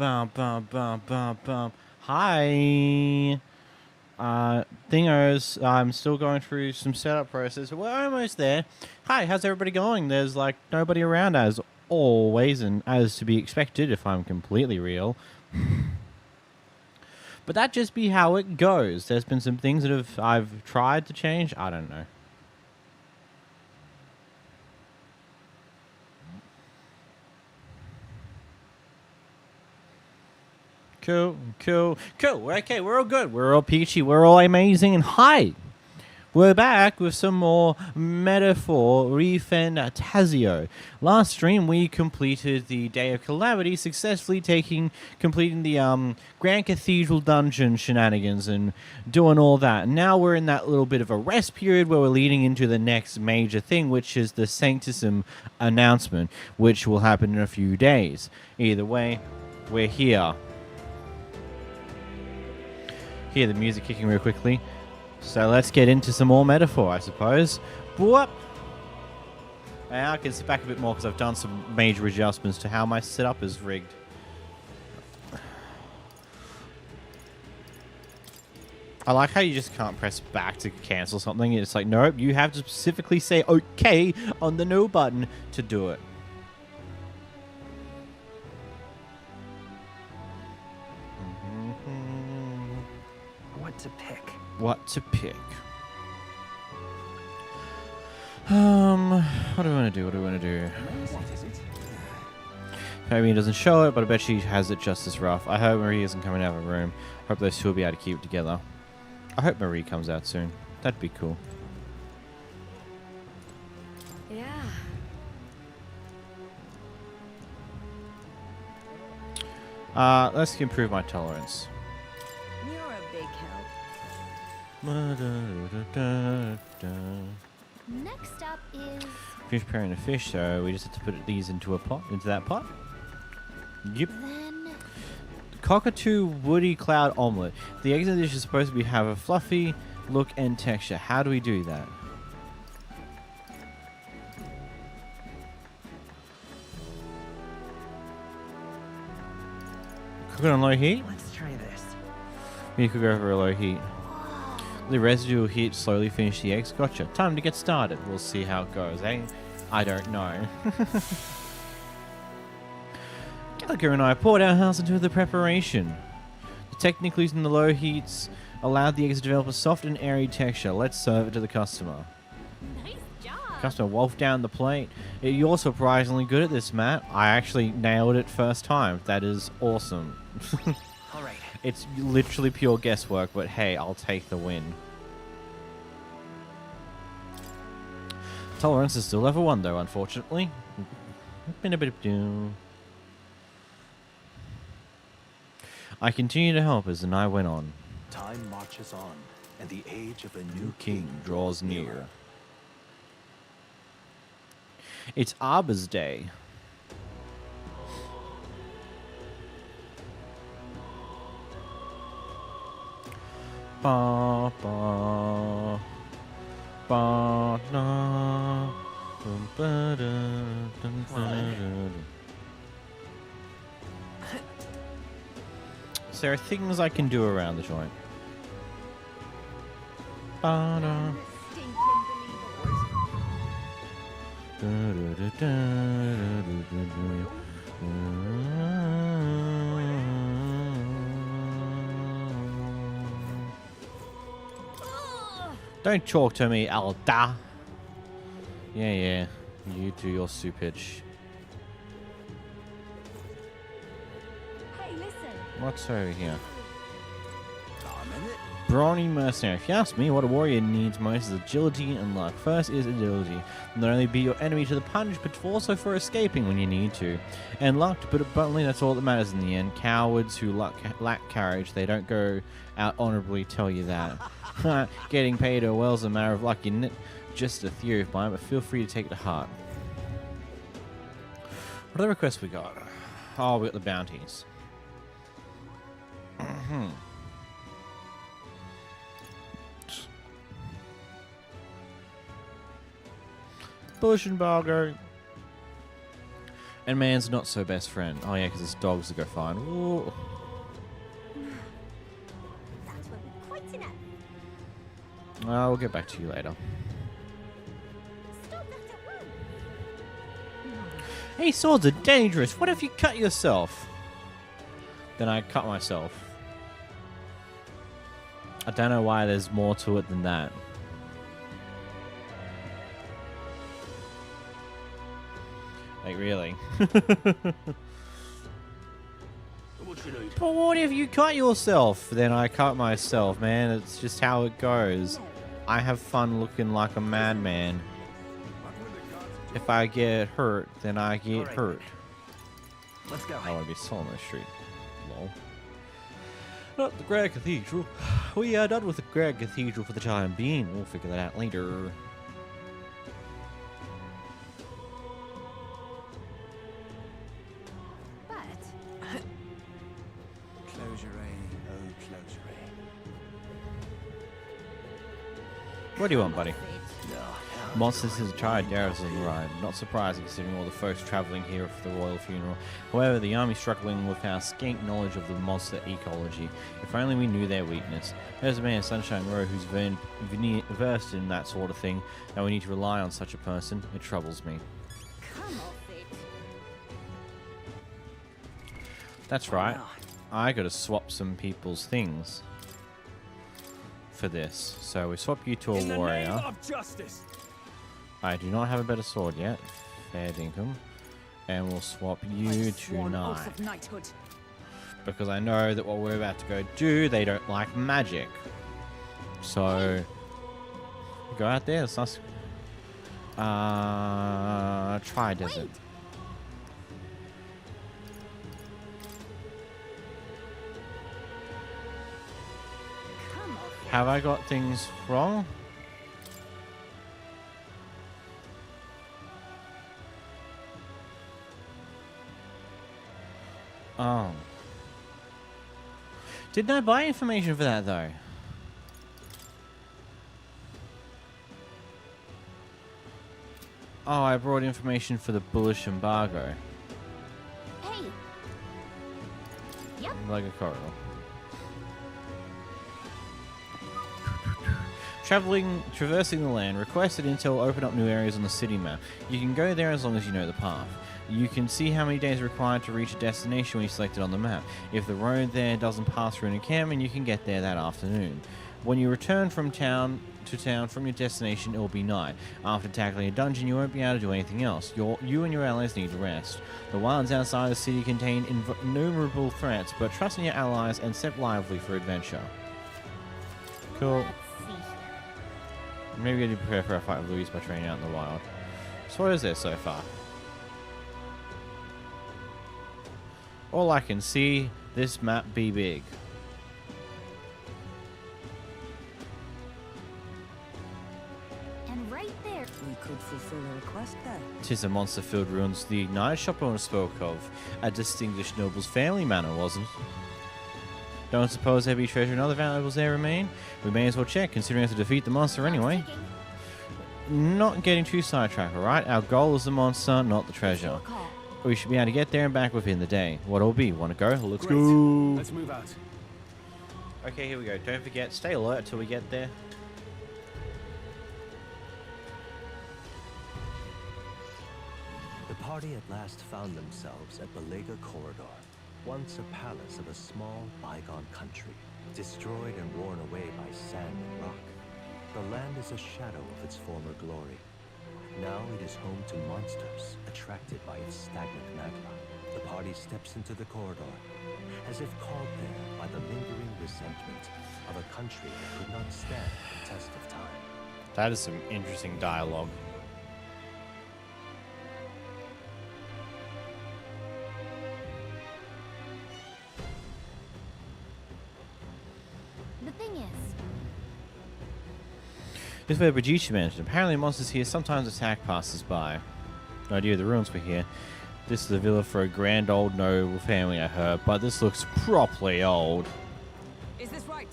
Bum, bum, bum, bum, bum. Hi. Thingos, I'm still going through some setup process, but we're almost there. Hi, how's everybody going? There's like nobody around as always, and as to be expected if I'm completely real. But that just be how it goes. There's been some things that I've tried to change. I don't know. Cool, cool, cool. Okay, we're all good. We're all peachy. We're all amazing. And hi, we're back with some more Metaphor ReFantazio. Last stream, we completed the Day of Calamity, successfully completing the Grand Cathedral dungeon shenanigans and doing all that. Now we're in that little bit of a rest period where we're leading into the next major thing, which is the Sanctism announcement, which will happen in a few days. Either way, we're here. Hear the music kicking real quickly. So let's get into some more Metaphor, I suppose. Whoop! And I can sit back a bit more because I've done some major adjustments to how my setup is rigged. I like how you just can't press back to cancel something. It's like, nope, you have to specifically say okay on the no button to do it. What to pick? What to pick? What do I want to do? What do I want to do? Fabian doesn't show it, but I bet she has it just as rough. I hope Marie isn't coming out of the room. I hope those two will be able to keep it together. I hope Marie comes out soon. That'd be cool. Yeah. Let's improve my tolerance. You're a big help. Next up is Fish pairing a fish, so we just have to put these into a pot, into that pot. Yep. then Cockatoo woody cloud omelet. The eggs in the dish is supposed to have a fluffy look and texture. How do we do that? Cook it on low heat? Let's try this. We cook it over a low heat. The residual heat slowly finish the eggs. Gotcha. Time to get started. We'll see how it goes, eh? I don't know. Gallagher and I poured our house into the preparation. The technique using the low heats allowed the eggs to develop a soft and airy texture. Let's serve it to the customer. nice job. Customer wolfed down the plate. You're surprisingly good at this, Matt. I actually nailed it first time. That is awesome. All right. It's literally pure guesswork, but hey, I'll take the win. Tolerance is still level 1 though, unfortunately. I continue to help as the night went on. Time marches on, and the age of a New new king draws near. It's Arbor's Day. Ba ba ba na bum, ba, da, dun, da, da, da. So there are things I can do around the joint. Ba, da, Stinking da, da, da, da, da, da, da. Don't talk to me, Alda. Yeah. You do your soupage. Hey, listen. What's over here? dominant. Brawny mercenary. If you ask me, what a warrior needs most is agility and luck. First is agility. Not only be your enemy to the punch, but also for escaping when you need to. And luck, to put it bluntly, that's all that matters in the end. Cowards who lack courage, they don't go out honorably tell you that. Getting paid well is a matter of luck, isn't it? Just a theory of mine, but feel free to take it to heart. What are the requests we got? Oh, we got the bounties. Bush embargo. And man's not so best friend. Oh yeah, because his dogs will go fine. Ooh. That will be quite enough. We'll get back to you later. Stop that at once. Hey, swords are dangerous. What if you cut yourself? Then I cut myself. I don't know why there's more to it than that. Like, really? But what if you cut yourself? Then I cut myself, man. It's just how it goes. I have fun looking like a madman. If I get hurt, then I get hurt. Let's go. I want to be Solomon Street. Lol. Not the Grand Cathedral. We are done with the Grand Cathedral for the time being. We'll figure that out later. But Closure, oh closure. What do you want, buddy? fate. Monsters is a Tradia Desert ride. Not surprising considering all the folks travelling here for the royal funeral. However, the army struggling with our scant knowledge of the monster ecology. If only we knew their weakness. There's a man in Sunshine Row who's versed in that sort of thing, and we need to rely on such a person. It troubles me. Come off it. That's right. I gotta swap some people's things for this. So we swap you to a warrior. Of justice. I do not have a better sword yet. Fair dinkum. And we'll swap you to knight. knighthood. Because I know that what we're about to go do, they don't like magic. So go out there. It's nice. Tradia Desert. Wait. Come off it. Have I got things wrong? Oh. Didn't I buy information for that though? Oh, I brought information for the bullish embargo. Hey. Yep. Belega Corridor. Traversing the land, requested intel open up new areas on the city map. You can go there as long as you know the path. You can see how many days are required to reach a destination when you select it on the map. If the road there doesn't pass through an encampment, you can get there that afternoon. When you return from town from your destination, it will be night. After tackling a dungeon, you won't be able to do anything else. You and your allies need to rest. The wilds outside the city contain innumerable threats, but trust in your allies and step lively for adventure. Cool. Let's see here. Maybe I need to prepare for a fight with Louise by training out in the wild. So what is there so far? All I can see, this map be big. And right there. We could fulfill a request there. 'Tis a monster-filled ruins the ignited shop owner spoke of. A distinguished noble's family manor, wasn't it? Don't suppose there be treasure and other valuables there remain? We may as well check, considering we have to defeat the monster anyway. Not getting too sidetracked, alright? Our goal is the monster, not the treasure. Call. We should be able to get there and back within the day. What'll be? Wanna go? Let's Great. go! Let's move out. Okay, here we go. Don't forget, stay alert until we get there. The party at last found themselves at Belega Corridor, once a palace of a small, bygone country, destroyed and worn away by sand and rock. The land is a shadow of its former glory. Now it is home to monsters, attracted by its stagnant magma. The party steps into the corridor, as if called there by the lingering resentment of a country that could not stand the test of time. That is some interesting dialogue. The thing is, This is where Brigitte mentioned. Apparently monsters here sometimes attack passers-by. No idea the ruins were here. This is a villa for a grand old noble family, I heard, but this looks properly old. Is this right?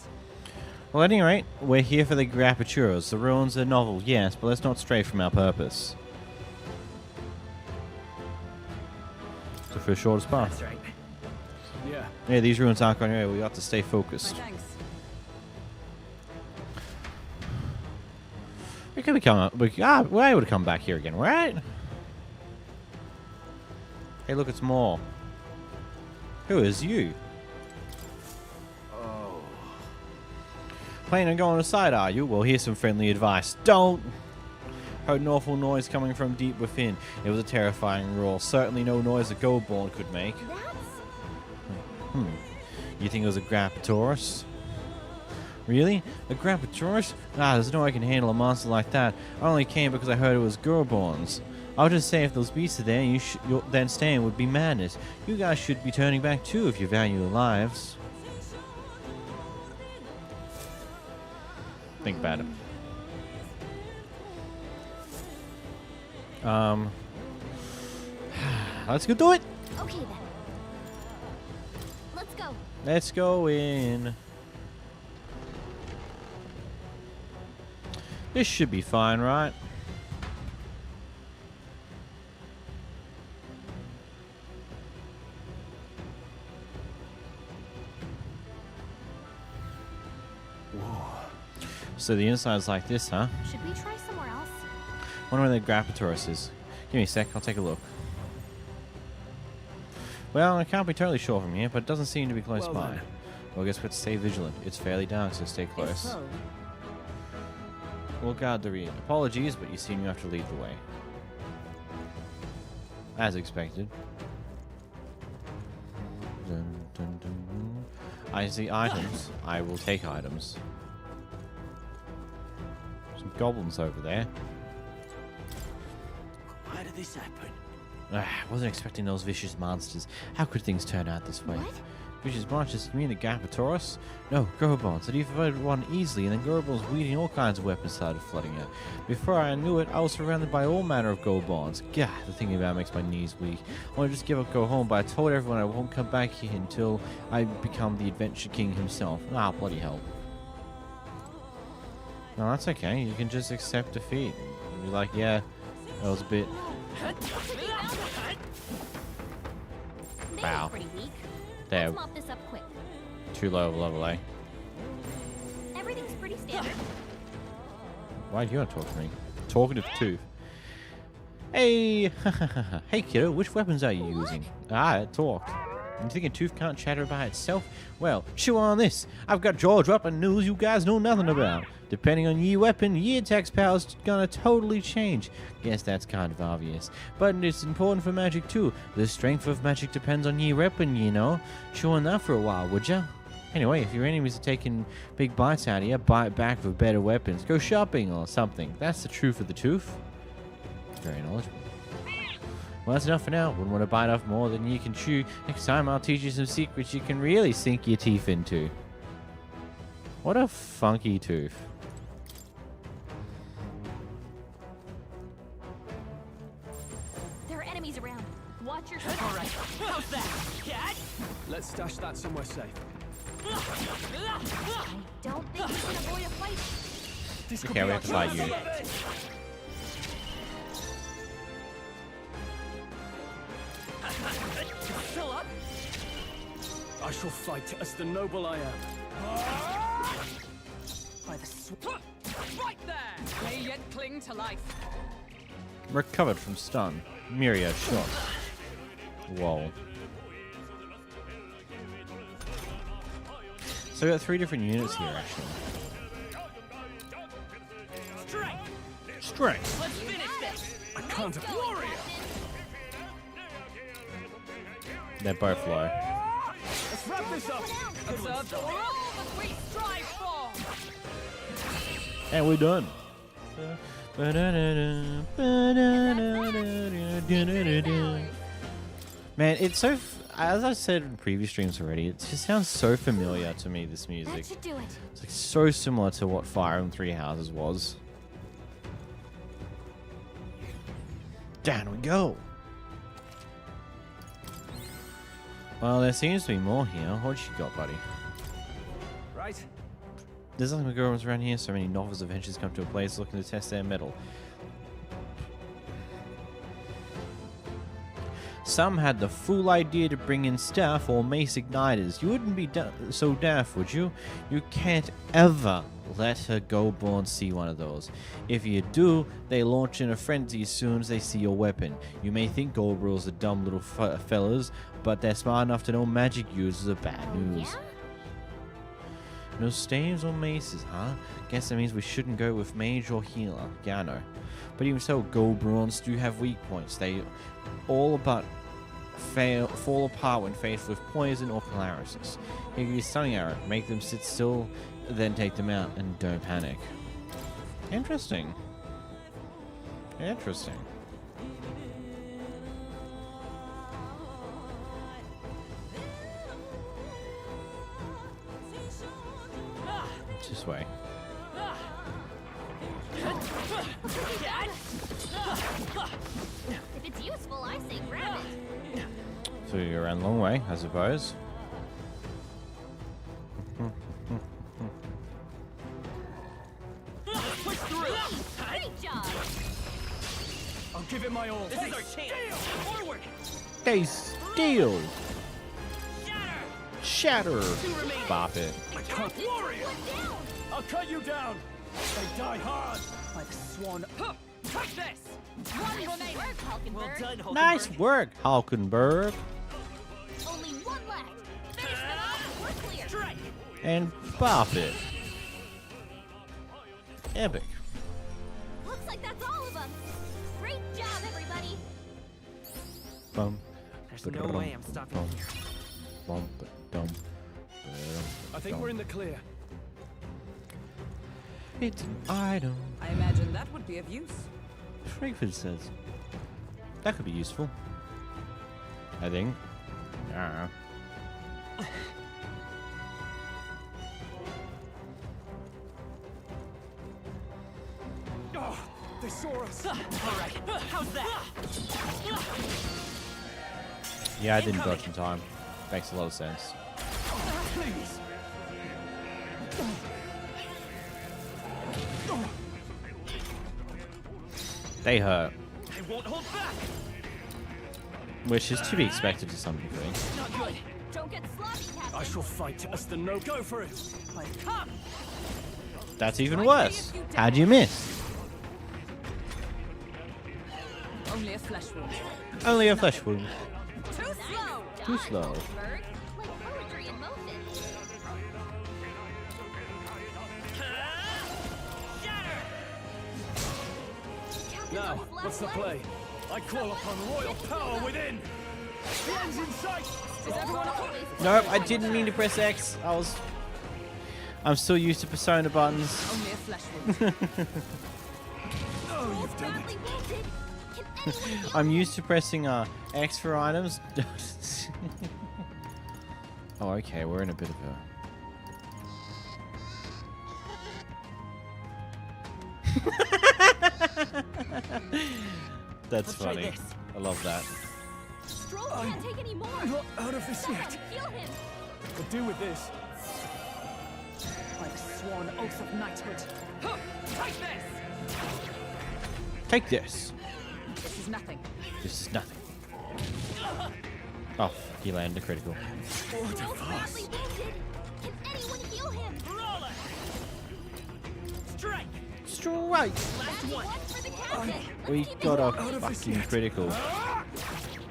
Well, at any rate, we're here for the Guptauros. The ruins are novel, yes, but let's not stray from our purpose. for the shortest path. That's right. Yeah. Yeah, these ruins aren't going anywhere. We have to stay focused. Thanks. We could become. We're able to come back here again, right? Hey, look, it's more. Who is you? Oh. Planning on going aside, are you? Well, here's some friendly advice. Don't! Heard an awful noise coming from deep within. It was a terrifying roar. Certainly no noise a Goldborn could make. That's You think it was a Grotesque? Really? A Grotesque? There's no way I can handle a monster like that. I only came because I heard it was Goldborns. I'll just say if those beasts are there, then staying would be madness. You guys should be turning back too if you value your lives. Think about it. Let's go do it. okay then. Let's go. Let's go in. This should be fine, right? So the inside's like this, huh? Should we try somewhere else? Wonder where the Guptauros is. Give me a sec, I'll take a look. Well, I can't be totally sure from here, but it doesn't seem to be close Well by. then. Well, I guess we have to stay vigilant. It's fairly dark, so stay If close. so, We'll guard the rear. Apologies, but you seem to have to lead the way. As expected. Dun, dun, dun. I see items. I will take items. Some goblins over there. Why did this happen? Wasn't expecting those vicious monsters. How could things turn out this way? What? Vicious monsters? You mean the Guptauros? No, Gorobons. Had evaded one easily, and then Gorobons wielding all kinds of weapons started flooding out. Before I knew it, I was surrounded by all manner of Gorobons. Gah, the thinking about it makes my knees weak. I want to just give up, go home, but I told everyone I won't come back here until I become the Adventure King himself. Bloody hell. No, that's okay. You can just accept defeat. And be like, yeah, that was a bit... They Wow. look pretty weak. There. Let's mop this up quick. Too low of a level, eh? Everything's pretty standard. Why do you want to talk to me? Talkative Tooth. Hey! Hey kiddo, which weapons are you using? It talked. You thinking Tooth can't chatter by itself? Well, chew on this. I've got jaw-dropping news you guys know nothing about. Depending on your weapon, your attack's power's gonna totally change. Guess that's kind of obvious. But it's important for magic too. The strength of magic depends on your weapon, you know. Chew on that for a while, would ya? Anyway, if your enemies are taking big bites out of you, bite back with better weapons. Go shopping or something. That's the truth of the tooth. Very knowledgeable. Well, that's enough for now. Wouldn't want to bite off more than you can chew. Next time I'll teach you some secrets you can really sink your teeth into. What a funky tooth. There are enemies around. Watch your step. all right. How's that? Cat? Let's stash that somewhere safe. I don't think we can avoid a fight. This Okay, we have to fight you. Fill up? I shall fight as the noble I am. By the right there! May yet cling to life. Recovered from stun. Myriad shot. Whoa. So we got 3 different units here, actually. Strength! Strength. Let's finish this! I can't. Warrior! They're both low. Let's wrap this up. Observe all that we strive for! And we're done. Man, it's so... As I said in previous streams already, it just sounds so familiar to me, this music. That should do it. It's like so similar to what Fire and Three Houses was. Down we go. Well, there seems to be more here. What you got, buddy? Right. There's nothing but girls around here. So many novice adventurers come to a place looking to test their mettle. Some had the fool idea to bring in staff or mace igniters. You wouldn't be so daft, would you? You can't ever let her go born see one of those. If you do, they launch in a frenzy as soon as they see your weapon. You may think Goldbrills are dumb little fellas, but they're smart enough to know magic users are bad news. Yeah? No staves or maces, huh? Guess that means we shouldn't go with mage or healer. Yeah, I know. But even so, Goldbrills do have weak points. They all but fall apart when faced with poison or paralysis. If you use stunning arrow, make them sit still, then take them out, and don't panic. Interesting. Interesting. This way. If it's useful, I say grab it. So you're around a long way, I suppose. Push through! Great job. I'll give it my all. This is our chance. Forward. They steal! Shatter. Shatter! Bop it. I can't. Warrior! One down. I'll cut you down. They die hard. By the swan. Take this. One remaining. Well Hulkenberg. done, Hulkenberg. Nice work, Hulkenberg. Only one left. Finish them off. We're clear. Strike. And bop it. Epic. Looks like that's all of them. Great job, everybody. Bum. There's no way I'm stopping Bum. here. Bum. Dum. I think we're in the clear. It's an item. I imagine that would be of use. Frankfurt says. That could be useful. I think. Yeah. Oh, they saw us. All right. How's that? Yeah, I didn't dodge in time. Makes a lot of sense. Please. They hurt. I won't hold back. Which is to be expected to some degree. Not good. Don't get sloppy, Captain. I shall fight as the no. Go for it. Come. That's even worse. How'd you miss? Only a flesh wound. Only a flesh wound. Too slow. Too slow. Hulkenberg. Like poetry in motion. Shatter. Captain Now, on his last what's the leg. play? I call upon royal power within. The end's in sight. Is everyone up? Nope, I didn't mean to press X. I'm still used to persona buttons. Only a flesh wound. Oh, you've done it. Badly wounded. Can anyone heal I'm used to pressing X for items. Oh, okay, we're in a bit of a... That's Let's try funny. this. I love that. Stroll can't take any more. I'm not out of this Someone yet. heal him. Could do with this. By the sworn oath of knighthood. Take this. Take this. This is nothing. This is nothing. Oh, he landed a critical. Stroll's badly wounded. Can anyone heal him? Brawler. Strike. Strike! Last one. One for the captain. Let's We keep it got a going. of this fucking yet. critical.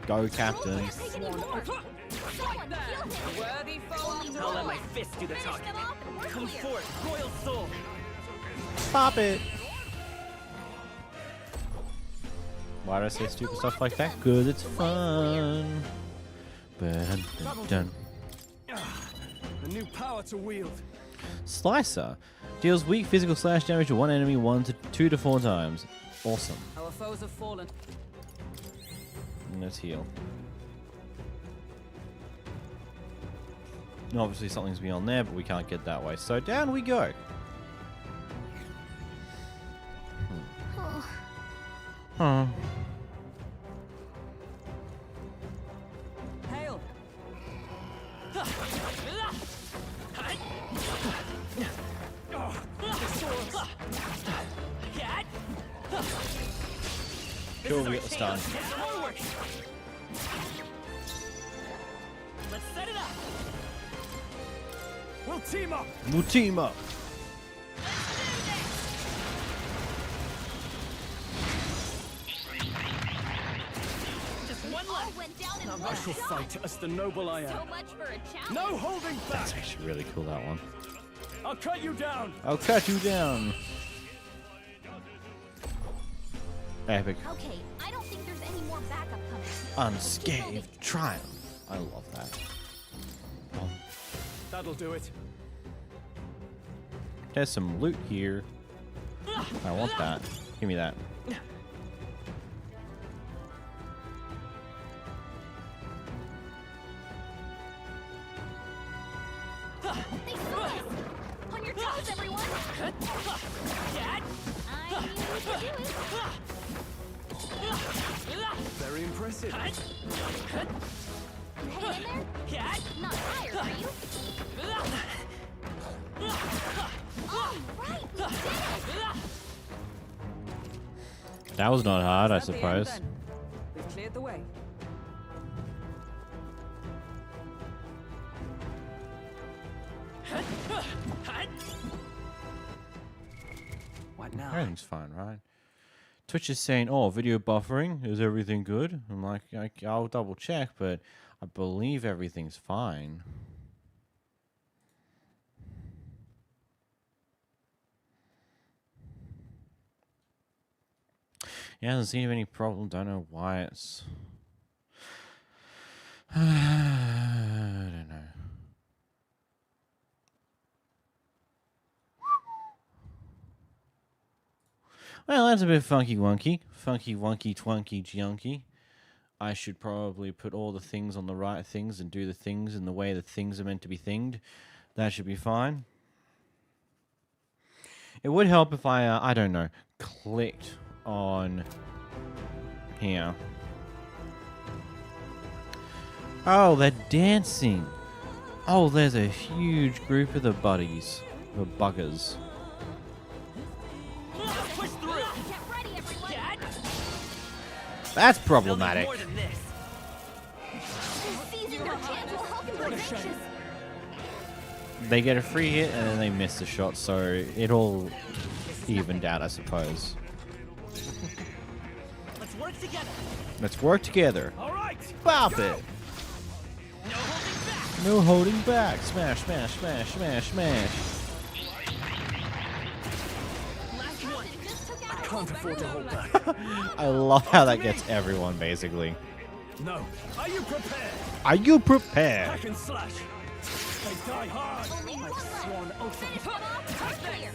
Go, Captain. Can't take any more. Someone heal him. Worthy foe. Only I'll let one. my fist do the Finish talking. them off and we're Come clear. forth, royal soul. Pop it! Why do I say stupid stuff like that? Cause it's fun. Dun, dun, dun. A new power to wield. Slicer deals weak physical slash damage to one enemy 2 to 4 times. Awesome. Our foes have fallen. And let's heal. And obviously something's beyond there, but we can't get that way. So down we go. Huh. Hail. Cool, we got the stun. Forward. Set it up. We'll team up. We'll team up. Just one All left. went down in I one shall shot. fight as the noble I So am. much for a challenge. No holding back. That's actually really cool, that one. I'll cut you down. I'll cut you down. Epic. Okay, I don't think there's any more backup coming. Unscathed triumph. I love that. Oh, That'll do it. there's some loot here. I want that. Give me that. They saw us! On your toes, everyone! Cat. I knew we could do it. Very impressive. You hanging in there? Cat. Not tired, are you? All right, we did it! That was not hard, I At the end, suppose. then. We've cleared the way. What now? Everything's fine, right? Twitch is saying, "Oh, video buffering. Is everything good?" I'm like, I'll double check, but I believe everything's fine. Yeah, hasn't seen any problem. Don't know why it's. I don't know. Well, that's a bit funky wonky. Funky wonky twunky junky. I should probably put all the things on the right things and do the things in the way the things are meant to be thinged. That should be fine. It would help if I don't know, clicked on here. Oh, they're dancing. Oh, there's a huge group of the buddies. The buggers. Push through. Get ready, everyone! Cat. That's They'll need problematic. more than this. Seizing their chance will help in protections. They get a free hit and then they miss the shot, so it all evened out, I suppose. Let's work together. Let's work together. All right. Bop go. it. No holding back. No holding back. Smash, smash, smash, smash, smash. Last one. It just took out Can't afford to hold back. I love how that gets everyone, basically. No. Are you prepared? Are you prepared? Hack and slash. They die hard. only one left. Sworn oath. Finish them off. We're clear.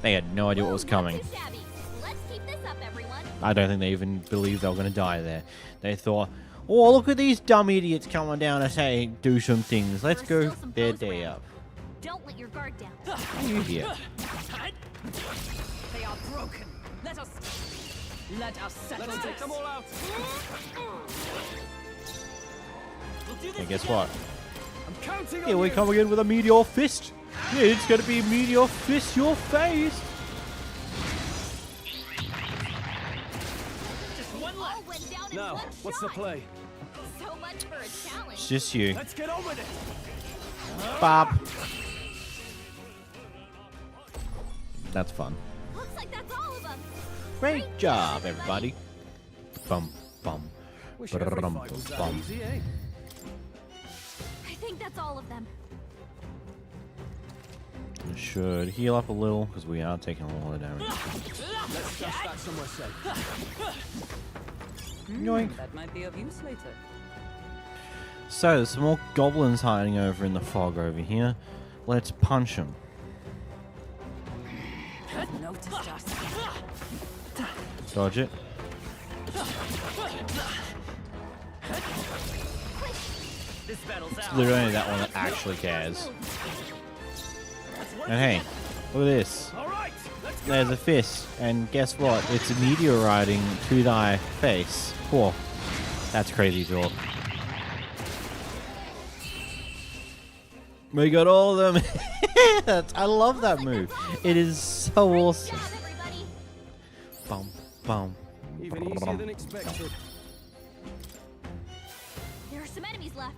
They had no idea what was Whoa, coming. not too shabby. Let's keep this up, everyone. I don't think they even believed they were going to die there. They thought, oh, look at these dumb idiots coming down to say, do some things. Let's There's go still some their foes day around. up. Don't let your guard down. You idiot. They are broken. Let us settle Let's take this. them all out. We'll do this And guess together. what? I'm counting on Here we you. come again with a meteor fist. Yeah, it's going to be meteor fist your face. Just one All left. went down in Now, one what's the shot. play? So much for a challenge. It's just you. Let's get on with it. Bob. That's fun. Looks like that's all of them. Great job, everybody. Bum, bum. Wish every Brum, fight was that bum. easy, eh? I think that's all of them. Should heal up a little because we are taking a lot of damage. Let's stash that somewhere safe. Yoink. That might be of use later. So, there's some more goblins hiding over in the fog over here. Let's punch them. Noticed us. Dodge it. This battle's It's out. literally only that one that actually cares. And hey, look at this. All right. Let's go. There's a fist, and guess what? It's a meteoriting to thy face. Whoa. That's crazy talk. We got all of them. I love that move. It is so Great awesome. job, everybody. Bum, bum. Even easier than expected. some enemies left.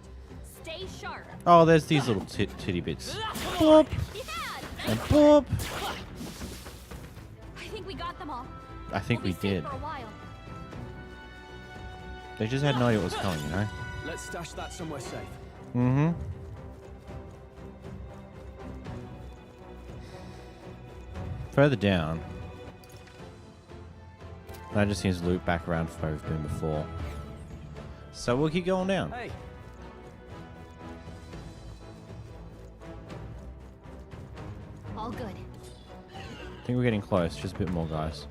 Stay sharp. Oh, there's these little titty bits. Boop. Yeah, And boop. I think we got them all. I think We'll we be safe did. for a while. They just had no idea what was coming, you know? Let's stash that somewhere safe. Mm-hmm. Further down. That just seems to loop back around where we've been before. So we'll keep going down. Hey, All good. I think we're getting close. Just a bit more, guys.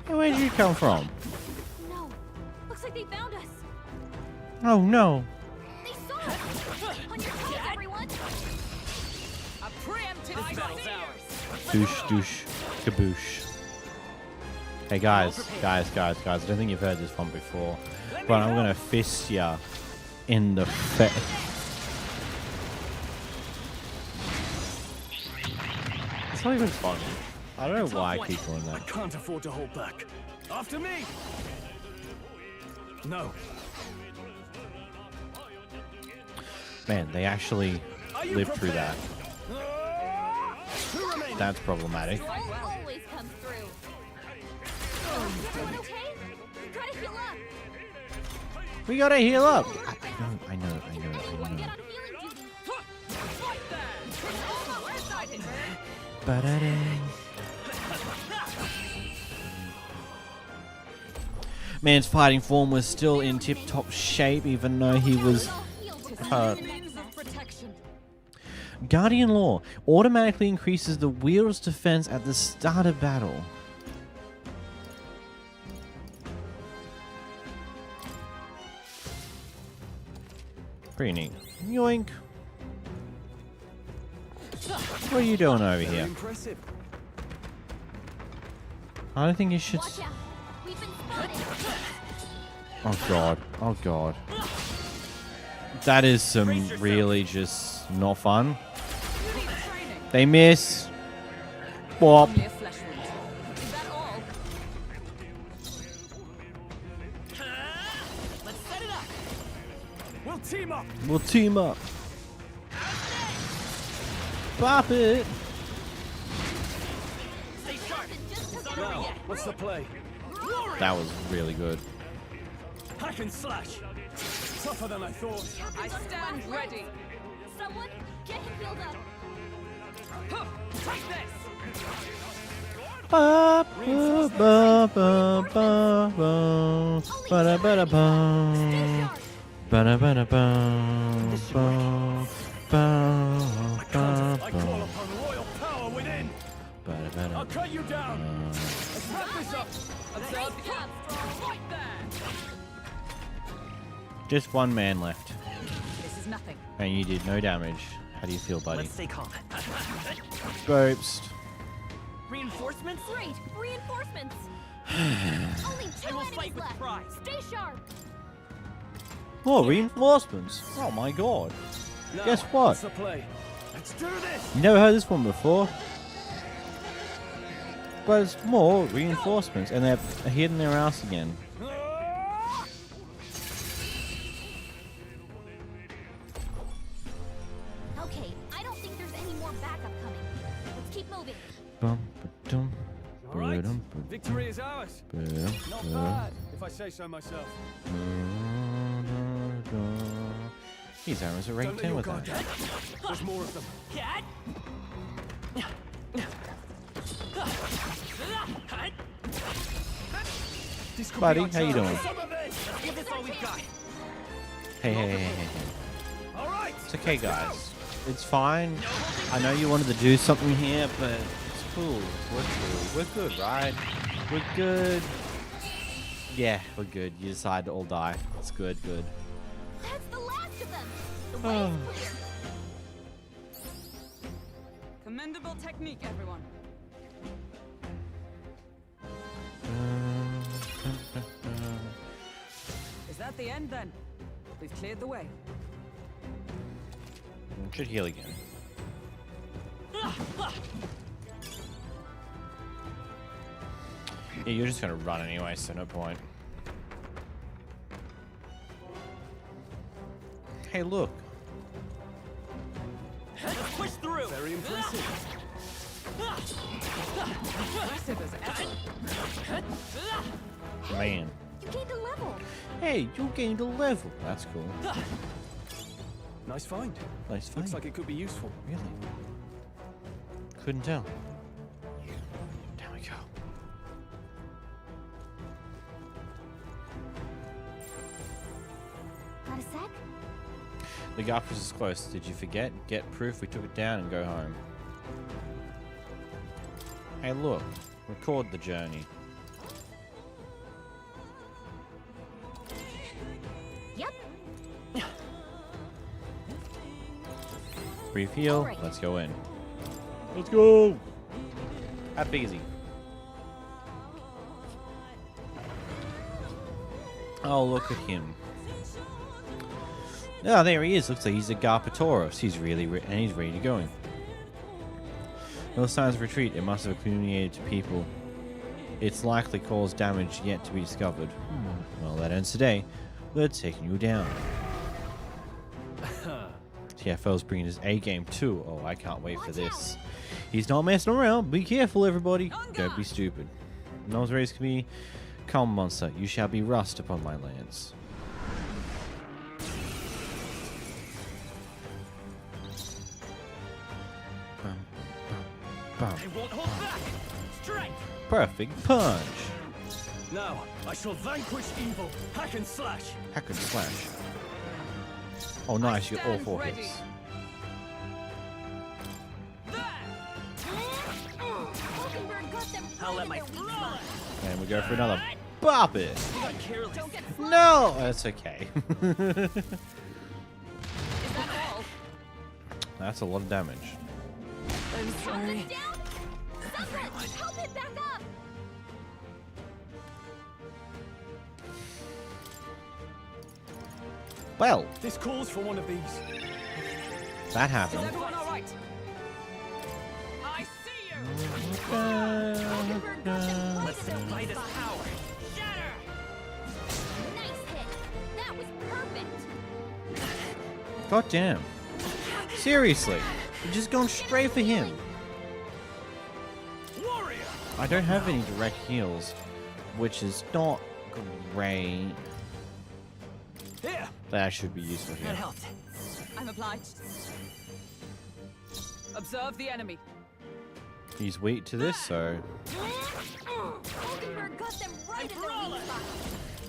Hey, where did you come from? No. Looks like they found us. Oh, no. They saw us. On your toes, everyone. A preemptive battle's ours. Douche, douche, kaboosh. Hey, guys. I don't think you've heard this one before. But I'm going to fist ya in the face. It's not even funny. I don't know why I keep doing I that. can't afford to hold back. After me! No. Man, they actually Are you lived through that. prepared? Who remains? That's problematic. Soul always comes through. Everyone okay? You gotta heal up. We gotta heal up. I know. Everyone get on healing duty. Right there. Where's that hit? Ba-da-da. Man's fighting form was still in tip-top shape, even though he was All healed with hurt. Means of protection. Guardian Law automatically increases the wield's defense at the start of battle. Pretty neat. Yoink. What are you doing over Very here? impressive. I don't think you should. Watch out. We've been spotted. Oh god. Oh god. That is some really just not fun. You need training. They miss. Whop. Only a flesh wound. Is that all? Let's set it up. We'll team up. We'll team up. Bop it. Stay sharp. Just took it Now, over. what's the play? That was really good. Hack and slash. Tougher than I thought. I stand ready. Someone get him healed up. Huh, take this. Ba ba ba ba ba ba ba da ba da ba ba da ba da ba ba ba I can't. ba I call ba upon royal power within. ba da ba I'll da. cut you down. Let's wrap this up. Observe the ants. Right there. Just one man left, This is nothing. and you did no damage. How do you feel, buddy? Let's stay calm. Ghost. Reinforcements? Great. Reinforcements. Only two will enemies fight with left. pride. Stay sharp. Oh, reinforcements. Oh my god. Now, Guess what? What's the play? Let's do this. You never heard this one before. But it's more reinforcements, and they're hitting their ass again. Okay, I don't think there's any more backup coming. Let's keep moving. Bum, ba-dum, All right. ba-dum, Victory is ours. ba-dum, Not ba-dum, bad, if I say so myself. ba-dum. He's almost a rank Don't let 10 your with guard that. down. There's more of them. This could be Buddy, our how you chance. doing? Some of this. Give this all we've got. Hey. All right. It's okay, guys. It's fine. I know you wanted to do something here, but it's cool. We're cool. We're good, right? We're good. Yeah, we're good. You decide to all die. It's good. That's the last of them. The way Oh. is clear. Commendable technique, everyone. Is that the end then? We've cleared the way. Should heal again. Yeah, you're just gonna run anyway, so no point. Hey, look. Let's push through. Very impressive. Impressive as ever. Man. You gained a level. Hey, you gained a level. That's cool. Nice find. Nice find. Looks like it could be useful. Really? Couldn't tell. Down we go. Got a sec? The Guptauros is close. Did you forget? Get proof we took it down and go home. Hey, look. Record the journey. Yep. Brief heal. Alright. Let's go in. Let's go! How big is he? Oh, look at him. Oh, there he is. Looks like he's a Guptauros. He's really and he's ready to go in. No signs of retreat. It must have accumulated to people. It's likely caused damage yet to be discovered. Well, that ends today. We're taking you down. TFL's bringing his A game too. Oh, I can't wait for this. He's not messing around. Be careful, everybody. Don't be stupid. No one's race can be calm, monster. You shall be rust upon my lands. Bum. They won't hold back. Strength. Perfect punch. Now, I shall vanquish evil. Hack and slash. Hack and slash. Oh, nice. You got all stand 4 ready. hits. Hulkenberg got them I'll let right in my their weak spot. And we go for another bop it. Got careless. Don't get slow. No, that's okay. Is that all? That's a lot of damage. I'm sorry. This down? Someone, help it back up. Well, This calls for one of these. that Is happened. everyone all right? I see you. Hulkenberg got them right Let's in their apply weak this spot. power. Shatter. Nice hit. That was perfect. God damn. Seriously. You're just going straight for him. Warrior! I don't have any direct heals, which is not great. Here! That should be useful That here. helped. I'm obliged. Observe the enemy. He's weak to this, so Hulkenberg got them right in their weak spot.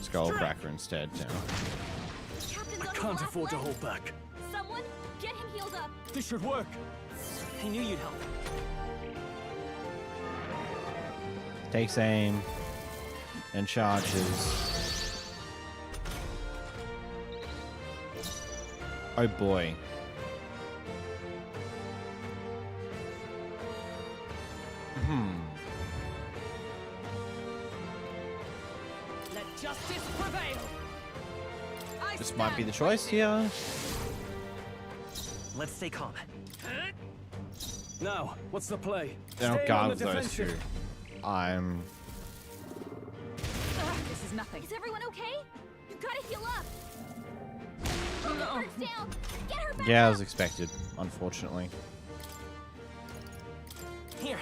Skullcracker instead now. Captain's I on the can't last afford to leg. hold back. Someone, get him healed up. This should work. I knew you'd help. Takes aim and charges. Oh boy. Let justice prevail. I This might be stand the choice here. Let's stay calm. Now, what's the play? They don't Staying guard on with the those defensive. two. I'm. This is nothing. Is everyone okay? You gotta heal up. Hulkenberg's down. Get her back Yeah, up. as expected, unfortunately. Here.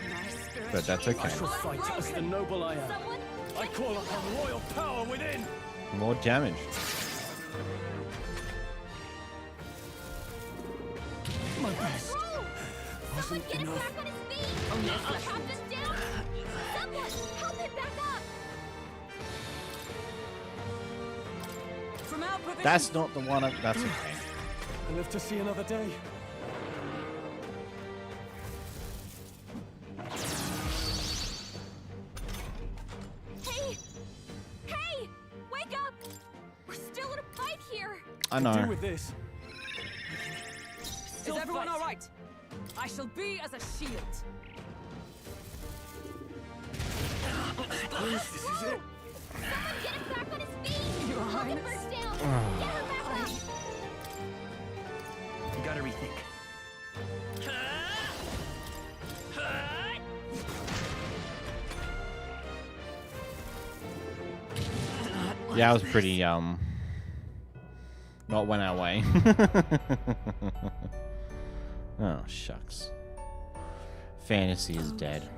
My spirit But that's I okay. shall fight as the noble I am. Someone, I call upon royal power within. More damage. My best. Someone Wasn't get him enough. back on his feet. Oh, yes, Captain's down. Someone, help him back up. From our provision. That's not the one. That's okay. I live to see another day. Hey, hey, wake up. We're still in a fight here. I Do know. with this. Is Still everyone fight. all right? I shall be as a shield. This is it. Someone get him back on his feet. Your Highness. Hulkenberg's down. Get her back up. You gotta rethink. Yeah, it was pretty Not went our way. Oh, shucks. Fantasy is dead.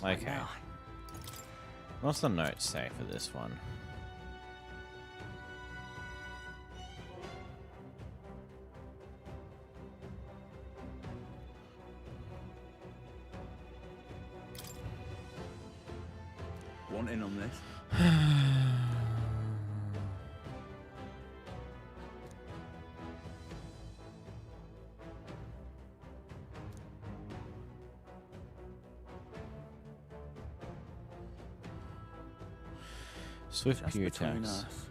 Okay. What's the note say for this one? Want in on this? Swift Just pew between attacks. us.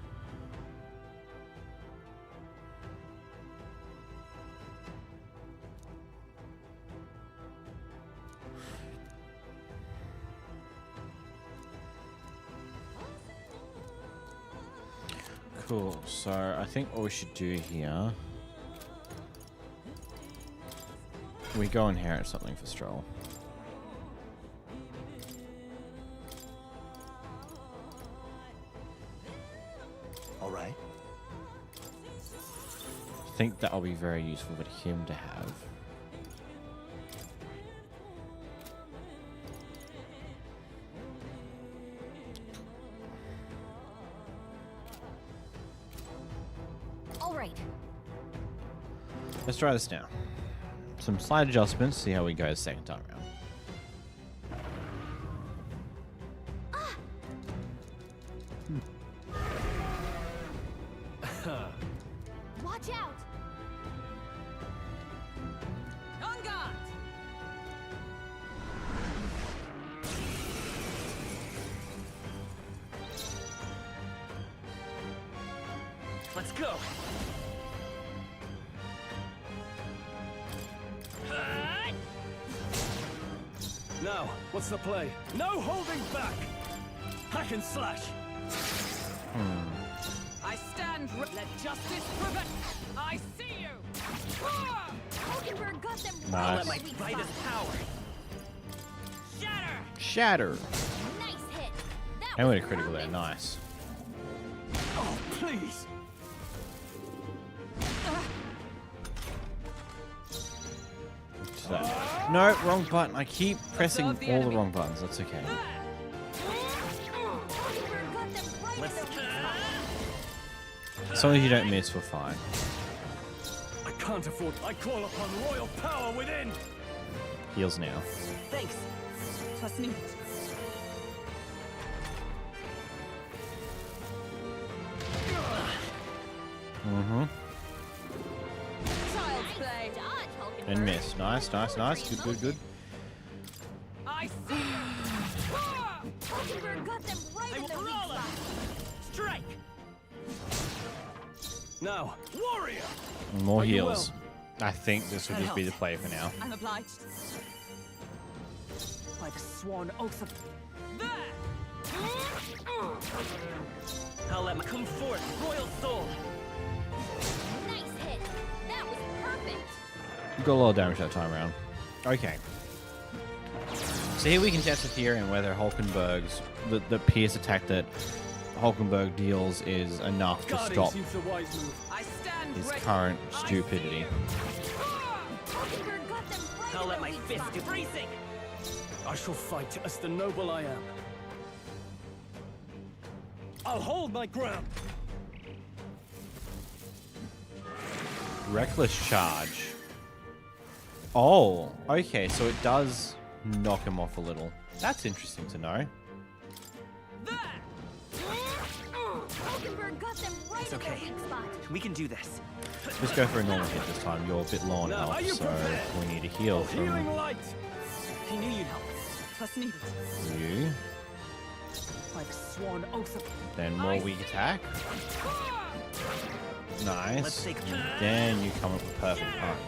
Cool. So I think what we should do here, we go inherit something for Stroll. All right. I think that'll be very useful for him to have. All right. Let's try this now. Some slight adjustments, see how we go second time around. Watch out! On guard! Let's go. Now, what's the play? No holding back! Hack and slash! I stand. Let justice prevail. I see you. Ah! Hulkenberg got them Nice. right Let my in the sweet Titus spot. power. Shatter. Shatter! Nice hit. That And was with a critical there, perfect. nice. Oh, please! What's that? No, wrong button. I keep pressing all Observe the the enemy. wrong buttons. That's okay. Hulkenberg got them right in Let's the sweet spot. As long as you don't miss, we're fine. I can't afford. I call upon royal power within! Heals now. Thanks. Trust me. Mm-hmm. Child's play. Nice dodge, Hulkenberg. And miss. Nice, nice, nice. Good, good, good. I see you. Ah! Hulkenberg got them right I in will the weak brawl spot. Strike. Now, warrior! More Are you heals. I think this will just be the play for now. I'm obliged. By the sworn oath of. There. I'll let my come forth, royal soul. Nice hit. That was perfect. Got a lot of damage that time around. Okay. So here we can test the theory on whether Hulkenberg's the pierce attack that Hulkenberg deals is enough to Guarding stop seems the wise move. I stand his ready. current I see stupidity. you. Ah! Hulkenberg got them right I'll in let the my weak fist spot. do bracing. I shall fight as the noble I am. I'll hold my ground. Reckless charge. Oh, okay, so it does knock him off a little. That's interesting to know. There. Hulkenberg got them right It's in okay. the weak spot. We can do this. Let's go for a normal hit this time. You're a bit low on Now, are health, you so prepared? we need a heal Healing from light! I knew you'd help. Trust needed. you. By the sworn oath of. Then more weak attack. Ah! Nice. Let's take a- And then you come up with perfect punch.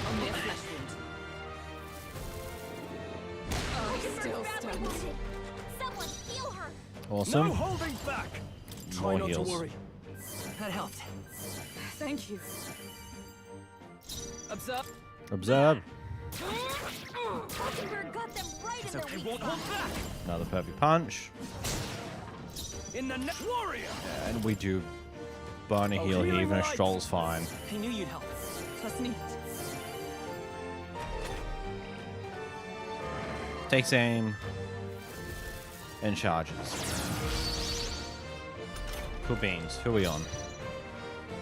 Only a flesh wound. Oh, still Hulkenberg stunned. wounded. Someone heal her. Awesome. No holding back! Try More not heals. to worry. That helped. Thank you. Observe. Observe. Mockingbird got them right in their I weak won't hold spot. back. Another perfect punch. In the warrior. And we do burn a heal here, even though Stroll's fine. I knew you'd help. Trust me. Takes aim. And charges. Cool beans. Who are we on?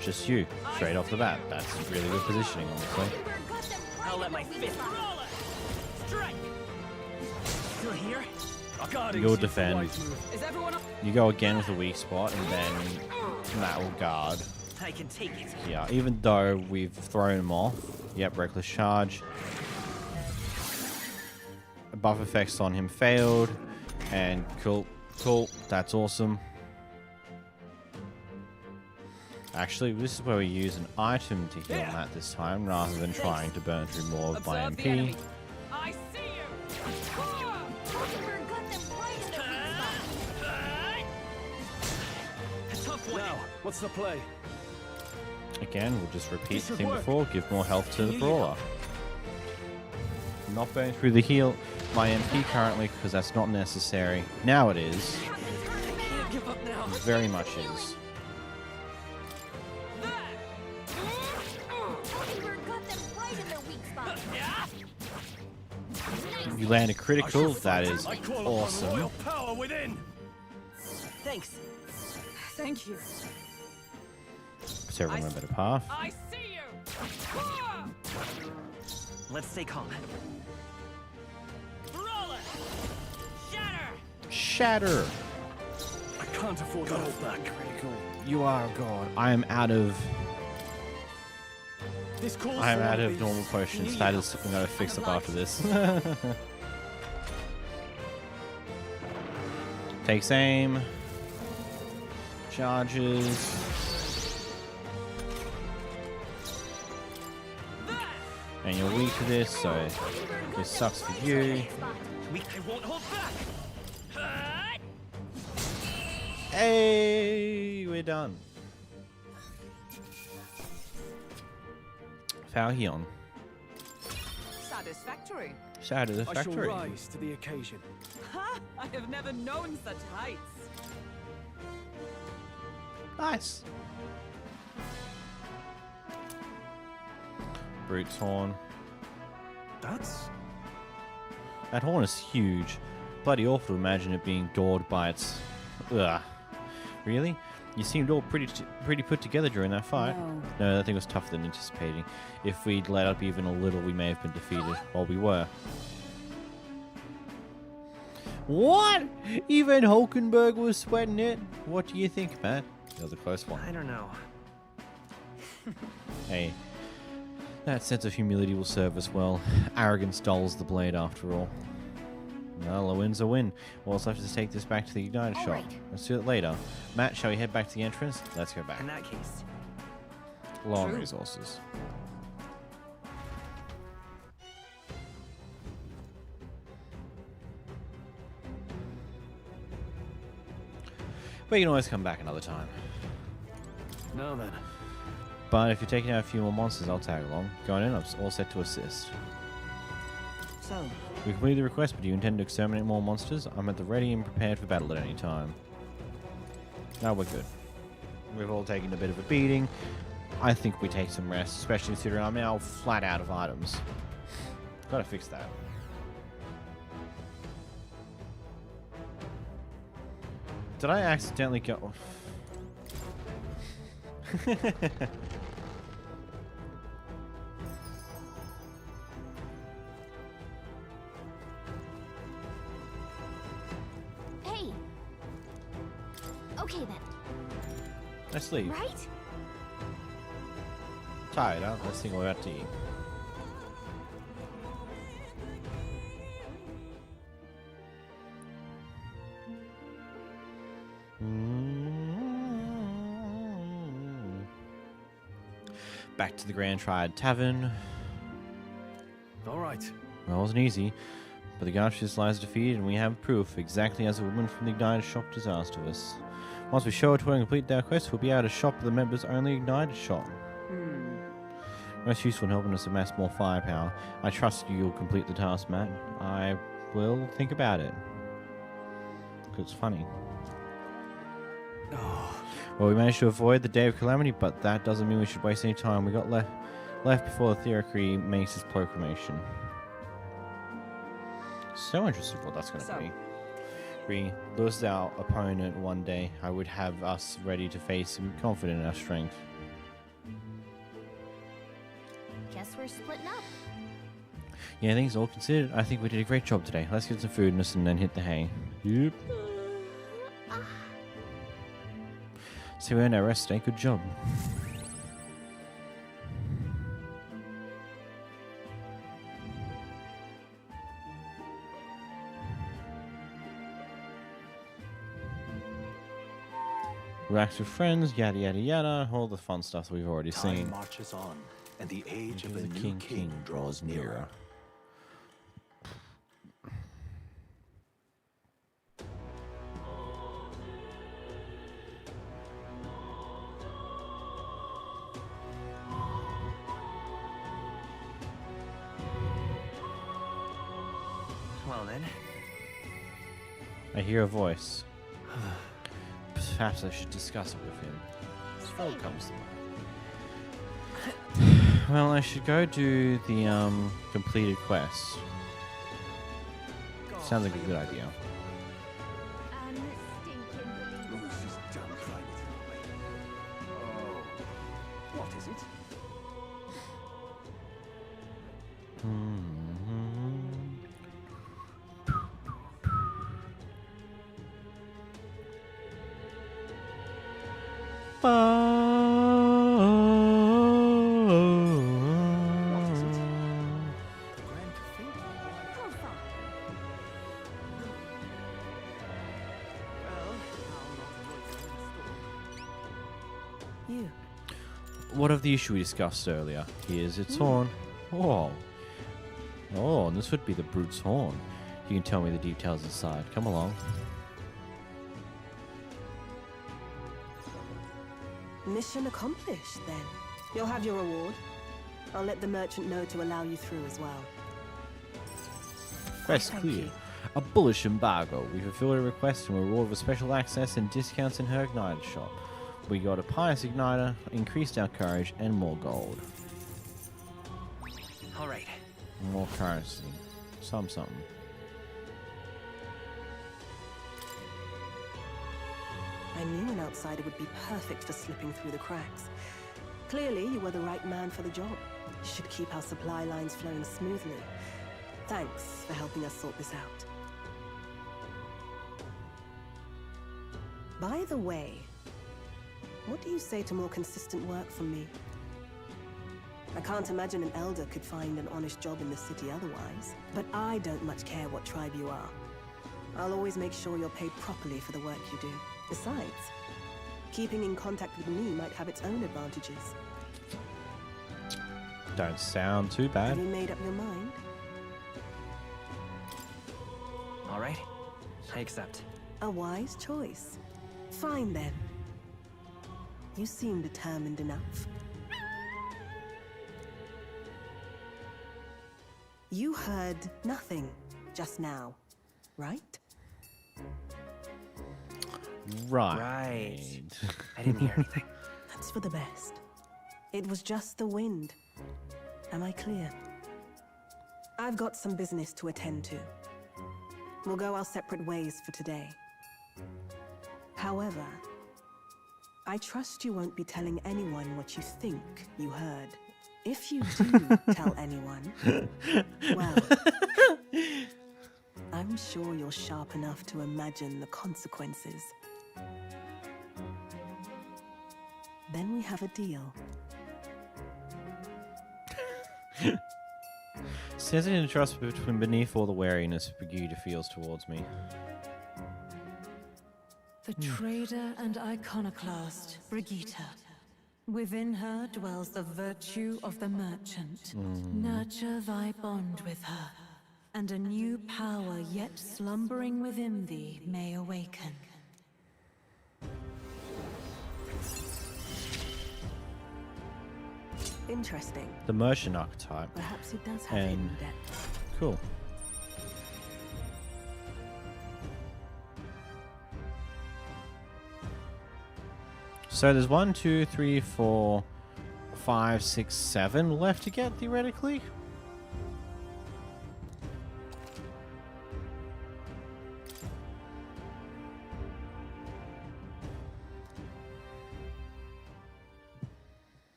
Just you. Straight off the bat. That's really good positioning, honestly. Mockingbird got them I'll right let in my their weak fist spot. roll it. Strike. Still here? You'll defend. Is everyone up? You go again with a weak spot, and then Matt will guard. I can take it. Yeah, even though we've thrown him off. Yep, reckless charge. Buff effects on him failed. And cool. That's awesome. Actually, this is where we use an item to heal Matt this time, rather than trying to burn through more of my Observe the MP. enemy. I see you. Mockingbird got them right in their weak spot. A tough one. Now, what's the play? Again, we'll just repeat This the should thing work. before, give more health to the brawler. Not burning through the heal my MP currently, because that's not necessary. Now it is. Can't give up now. Very much is. Mockingbird got them right in their weak spot. You land a critical, that is I call upon awesome. royal power within. Thanks. Thank you. Puts everyone on a better path. I see you. Let's stay calm. Roll it. Shatter. Shatter! I can't afford to hold back. You are a god. I am out of This calls I am for out one of beast. normal potions. That is something I'll fix up after this. Takes aim. Charges. And you're weak to this, so this sucks for you. I won't hold back. Hey, we're done. Falhion. Satisfactory. Shatter the I shall factory. rise to the occasion. Ha! I have never known such heights. Nice. Brute's horn. That's That horn is huge. Bloody awful to imagine it being doored by its... Ugh. Really? You seemed all pretty put together during that fight. No, that thing was tougher than anticipating. If we'd let up even a little, we may have been defeated. Well, we were. What? Even Hulkenberg was sweating it? What do you think, Matt? That was a close one. I don't know. Hey, that sense of humility will serve us well. Arrogance dulls the blade after all. Well, a win's a win. We'll also have to take this back to the Ignited All shop. right. Let's do it later. Matt, shall we head back to the entrance? Let's go back. In that case, Long True. resources. But you can always come back another time. now then. But if you're taking out a few more monsters, I'll tag along. Going in, I'm all set to assist. so We completed the request, but do you intend to exterminate more monsters? I'm at the ready and prepared for battle at any time. No, we're good. We've all taken a bit of a beating. I think we take some rest, especially considering I'm now flat out of items. Gotta fix that. Did I accidentally go... Hey. Okay then. Let's leave. Right? Tired, huh? Let's think we're about to eat. Back to the Grand Triad Tavern. All right. Well, it wasn't easy, but the Garchus lies defeated, and we have proof, exactly as the woman from the Ignited shop has asked of us. Once we show her to her and complete our quest, we'll be able to shop at the members-only Ignited shop. Most useful in helping us amass more firepower. I trust you'll complete the task, Matt. I will think about it. Because it's funny. Well, we managed to avoid the day of calamity, but that doesn't mean we should waste any time. We got left before the Theocry makes his proclamation. So interested what that's going to be. We lose our opponent one day. I would have us ready to face him, confident in our strength. Guess we're splitting up. Yeah, things all considered, I think we did a great job today. Let's get some food in us and then hit the hay. Yep. So we earned our rest today. Good job. Relax with friends, yada yada yada, all the fun stuff that we've already Time seen. marches on, and the age of The the new king draws nearer. Well then. I hear a voice. Perhaps I should discuss it with him. This phone comes to mind. Well, I should go do the completed quest. Sounds like a good idea. I'm stinking. Who's this damn climate in the way? Oh, what is it? Grand Cathedral. How far? You. What of the issue we discussed earlier? Here's its horn. Oh. Oh, and this would be the brute's horn. You can tell me the details inside. Come along. Mission accomplished, then. You'll have your reward. I'll let the merchant know to allow you through as well. Quest Thank clear. you. A bullish embargo. We fulfilled a request and reward with special access and discounts in her igniter shop. We got a pious igniter, increased our courage, and more gold. All right. More currency. Something. I knew an outsider would be perfect for slipping through the cracks. Clearly, you were the right man for the job. You should keep our supply lines flowing smoothly. Thanks for helping us sort this out. By the way, what do you say to more consistent work from me? I can't imagine an elder could find an honest job in the city otherwise. But I don't much care what tribe you are. I'll always make sure you're paid properly for the work you do. Besides, keeping in contact with me might have its own advantages. Don't sound too Have bad. you made up your mind? All right. I accept. A wise choice. Fine then. You seem determined enough. You heard nothing just now, right? Right. I didn't hear anything. That's for the best. It was just the wind. Am I clear? I've got some business to attend to. We'll go our separate ways for today. However, I trust you won't be telling anyone what you think you heard. If you do tell anyone, well, I'm sure you're sharp enough to imagine the consequences. Then we have a deal. Says it in trust between beneath all the wariness Brigitte feels towards me. The trader and iconoclast, Brigitte. Within her dwells the virtue of the merchant. Nurture thy bond with her, and a new power yet slumbering within thee may awaken. Interesting. The merchant archetype. Perhaps it does have And- hidden depth. Cool. So there's 1, 2, 3, 4, 5, 6, 7 left to get theoretically.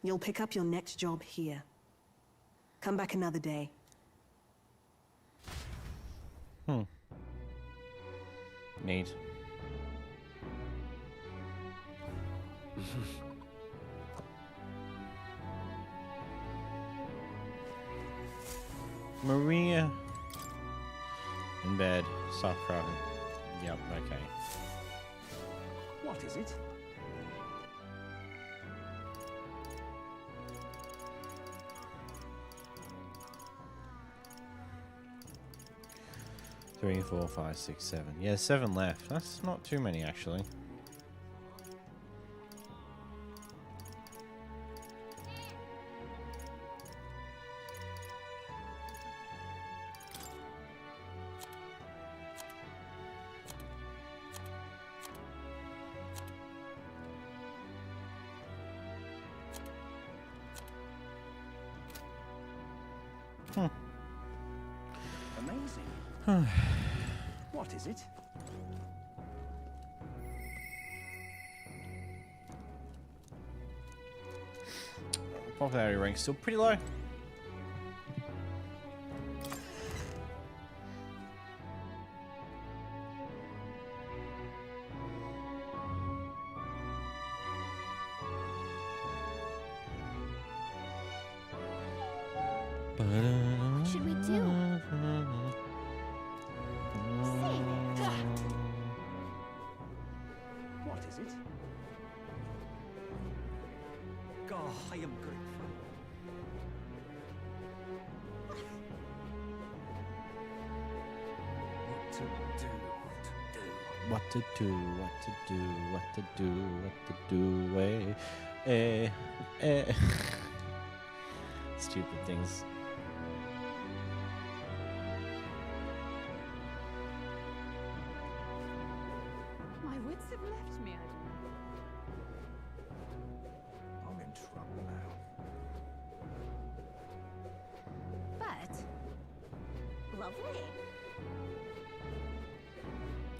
You'll pick up your next job here. Come back another day. Neat. Maria in bed. Stop crying. Yep, okay. What is it? Three, 4, 5, 6, 7. Yeah, 7 left. That's not too many actually. Amazing. What is it? Popularity rank's still pretty low. What should we do? What is it? God, I am grateful. What to do, what to do. What to do, what to do, what to do, Stupid things. My wits have left me, I'm in trouble now. But lovely.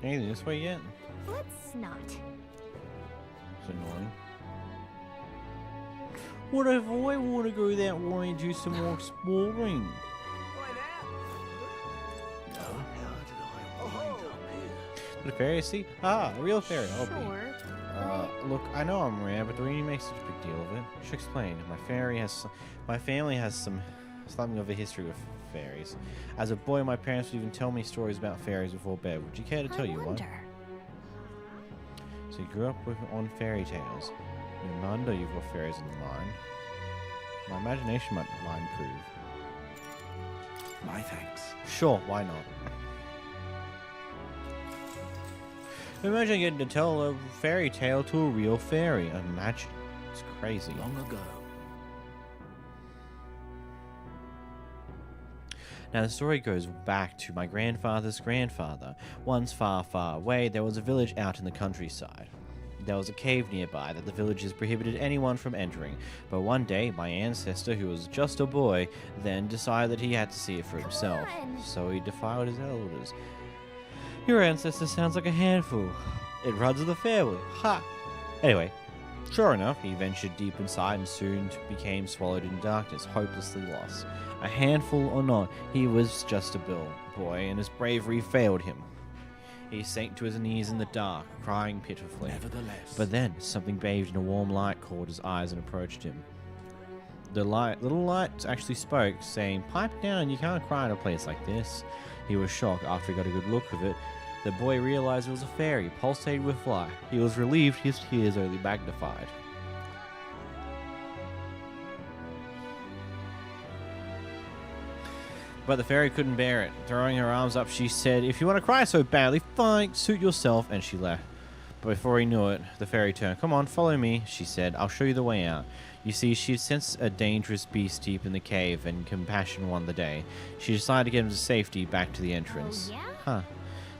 Anything this way yet? Let's not. It's annoying. What if I want to go that way and do some more exploring? The fairy see? Ah, a real fairy. I'll be. Sure. Look, I know I'm rare, but don't you make such a big deal of it? I should explain. My family has something of a history with fairies. As a boy, my parents would even tell me stories about fairies before bed. Would you care to tell you one? So you grew up on fairy tales. No wonder you've got fairies in the mind. My imagination might improve. My thanks. Sure, why not? Imagine getting to tell a fairy tale to a real fairy. Imagine. It's crazy. Long ago. Now the story goes back to my grandfather's grandfather. Once far, far away, there was a village out in the countryside. There was a cave nearby that the villagers prohibited anyone from entering, but one day my ancestor, who was just a boy, then decided that he had to see it for himself. So he defied his elders. Your ancestor sounds like a handful. It runs in the family. Ha! Anyway, sure enough, he ventured deep inside and soon became swallowed in darkness, hopelessly lost. A handful or not, he was just a boy, and his bravery failed him. He sank to his knees in the dark, crying pitifully. Nevertheless. But then, something bathed in a warm light caught his eyes and approached him. The little light actually spoke, saying, "Pipe down, you can't cry in a place like this." He was shocked after he got a good look of it. The boy realized it was a fairy, pulsating with light. He was relieved, his tears only magnified. But the fairy couldn't bear it. Throwing her arms up, she said, "If you want to cry so badly, fine, suit yourself," and she left. But before he knew it, the fairy turned. Come on, follow me, she said. I'll show you the way out. You see, she had sensed a dangerous beast deep in the cave, and compassion won the day. She decided to get him to safety back to the entrance. Oh, yeah? Huh.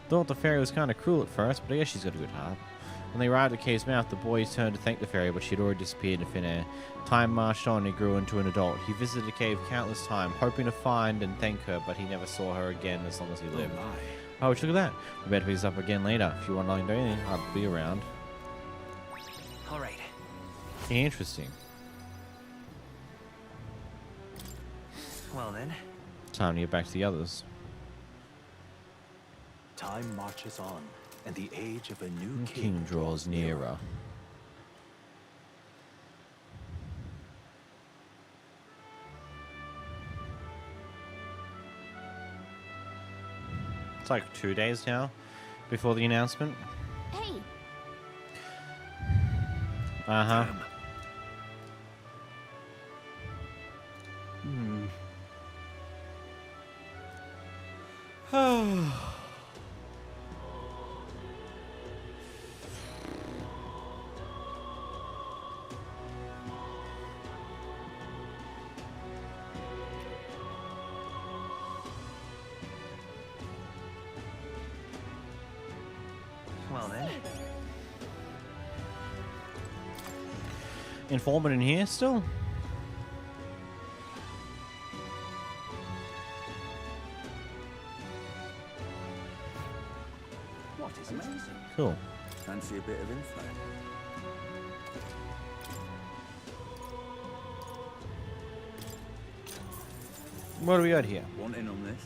Thought the fairy was kind of cruel at first, but I guess she's got a good heart. When they arrived at the cave's mouth, the boys turned to thank the fairy, but she had already disappeared in thin air. Time marched on, and he grew into an adult. He visited the cave countless times, hoping to find and thank her, but he never saw her again as long as he lived. Oh, look at that. We better pick this up again later. If you want to do anything, I'll be around. All right. Interesting. Well then. Time to get back to the others. Time marches on, and the age of a new King draws nearer. It's like 2 days now before the announcement. Hey, Uh-huh. Well then. Informant in here still? What is amazing? Cool. Fancy a bit of info? What do we got here? Want in on this?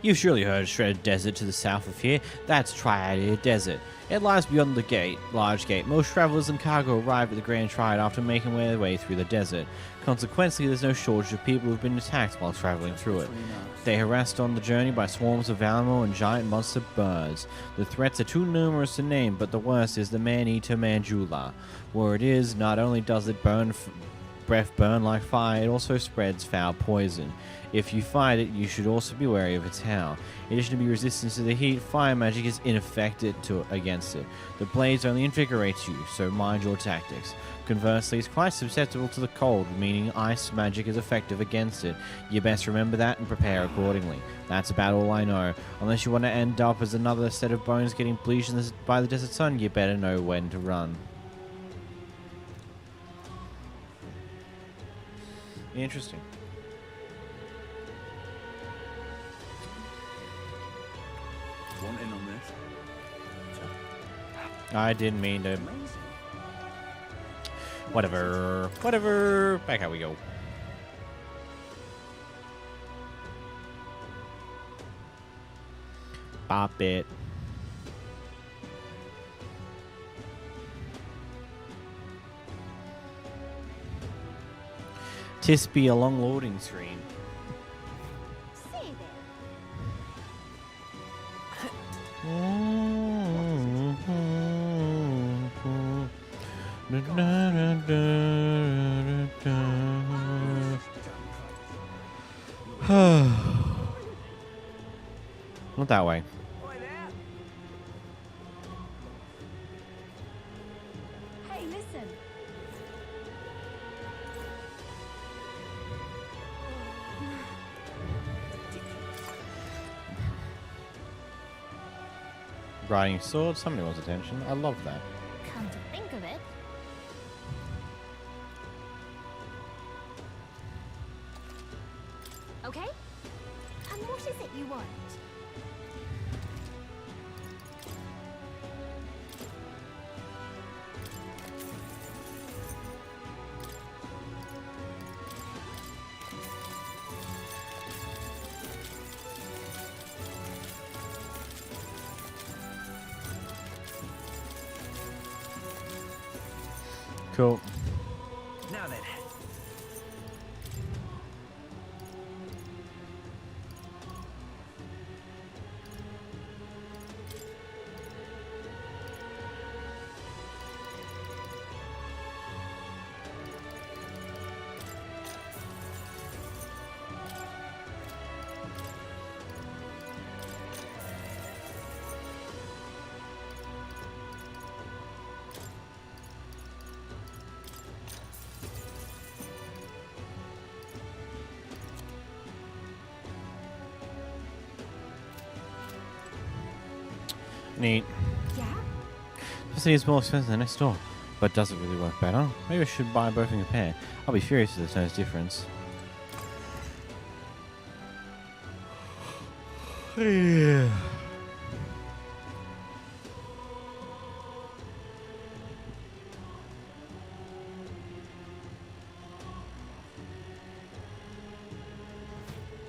You've surely heard of Shredded Desert to the south of here. That's Tradia Desert. It lies beyond the large gate. Most travelers and cargo arrive at the Grand Triad after making their way through the desert. Consequently, there's no shortage of people who've been attacked while traveling through it. They are harassed on the journey by swarms of animal and giant monster birds. The threats are too numerous to name, but the worst is the Maneater Manjula. Where it is, not only does it breath burn like fire, it also spreads foul poison. If you fight it, you should also be wary of its howl. In addition to be resistant to the heat, fire magic is ineffective against it. The blades only invigorate you, so mind your tactics. Conversely, it's quite susceptible to the cold, meaning ice magic is effective against it. You best remember that and prepare accordingly. That's about all I know. Unless you want to end up as another set of bones getting bleached by the desert sun, you better know when to run. Interesting. Want in on this? I didn't mean to. Amazing. Whatever. Whatever. Back how we go. Bop it. Tis be a long loading screen. say there. Not that way. Hey, listen. Riding sword, somebody wants attention. I love that. Come to think of it. Okay? And what is it you want? Cool. Now then. Neat. Yeah? This is more expensive than next door, but does it really work better? Maybe I should buy both in a pair. I'll be furious if there's no difference. Yeah.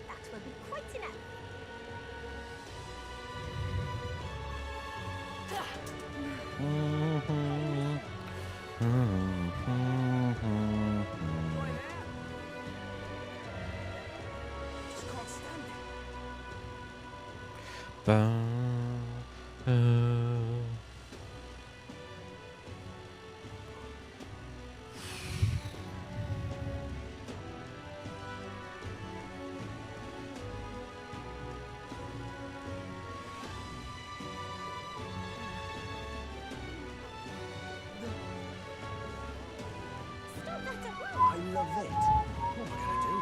That will be quite enough. Just can't stand it. Stop that at once. I love it. What am I gonna do?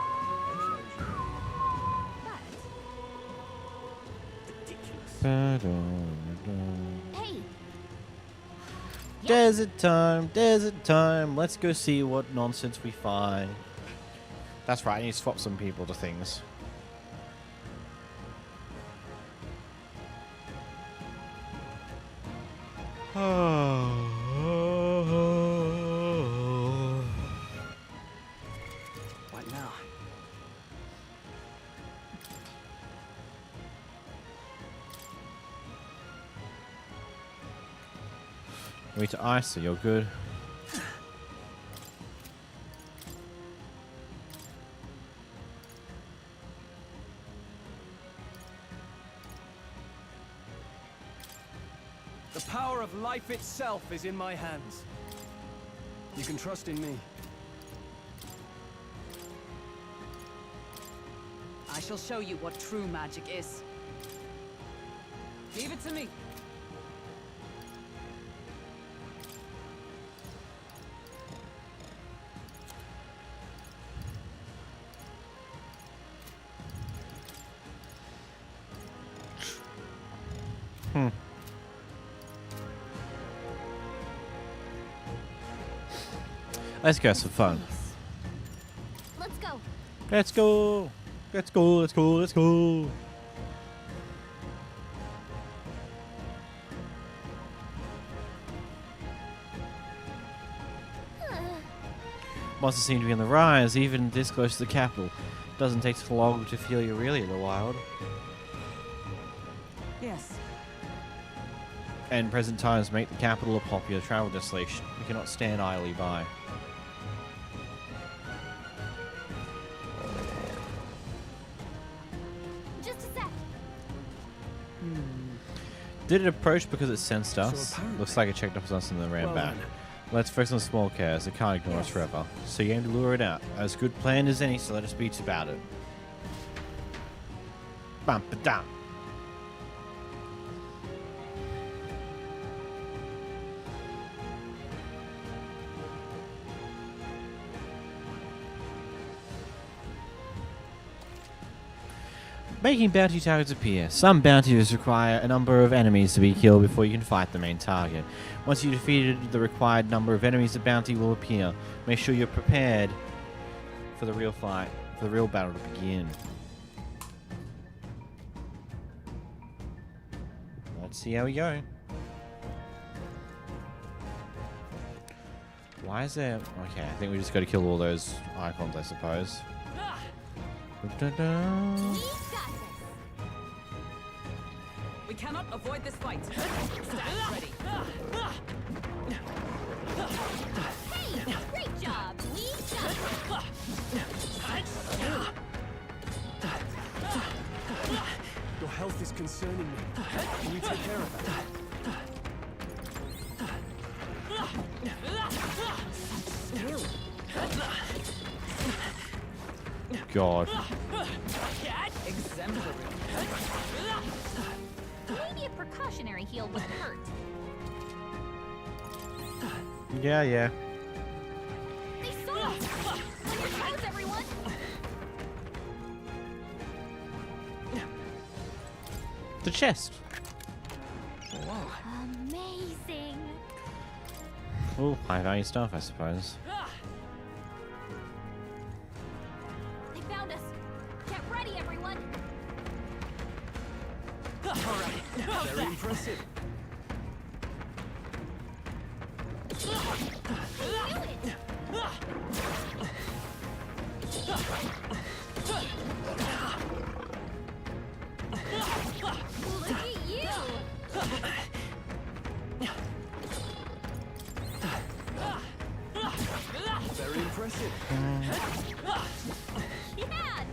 Ridiculous. Hey, Desert time. Let's go see what nonsense we find. That's right, I need to swap some people to things. What now? Wait to ice, so you're good. The power of life itself is in my hands. You can trust in me. I shall show you what true magic is. Leave it to me. Let's go have some fun. let's go. Let's go. Let's go. Let's go. Let's go. Monsters seem to be on the rise, even this close to the capital. Doesn't take too long to feel you're really in the wild. Yes. And present times make the capital a popular travel destination. We cannot stand idly by. Just a sec. Did it approach because it sensed us? apparently- Looks like it checked up on us and then ran Well back. then. Let's focus on small cares. It can't ignore us forever. So you aim to lure it out. As good planned as any, so let us beat about it. Bum ba dum. Making bounty targets appear. Some bounties require a number of enemies to be killed before you can fight the main target. Once you've defeated the required number of enemies, the bounty will appear. Make sure you're prepared for the real fight, for the real battle to begin. Let's see how we go. Why is there... Okay, I think we just got to kill all those icons, I suppose. Da-da-da. We've got this. We cannot avoid this fight. Stand ready. Hey, great job. We've got this. Your health is concerning me. Can you take care of that? God. Exemplary. Maybe a precautionary heal wouldn't hurt. Yeah. They saw us. On your toes, everyone. The chest. Wow. Oh, high value stuff, I suppose. They found us. Get ready, everyone. Very impressive. Look at you. Very impressive. Yeah,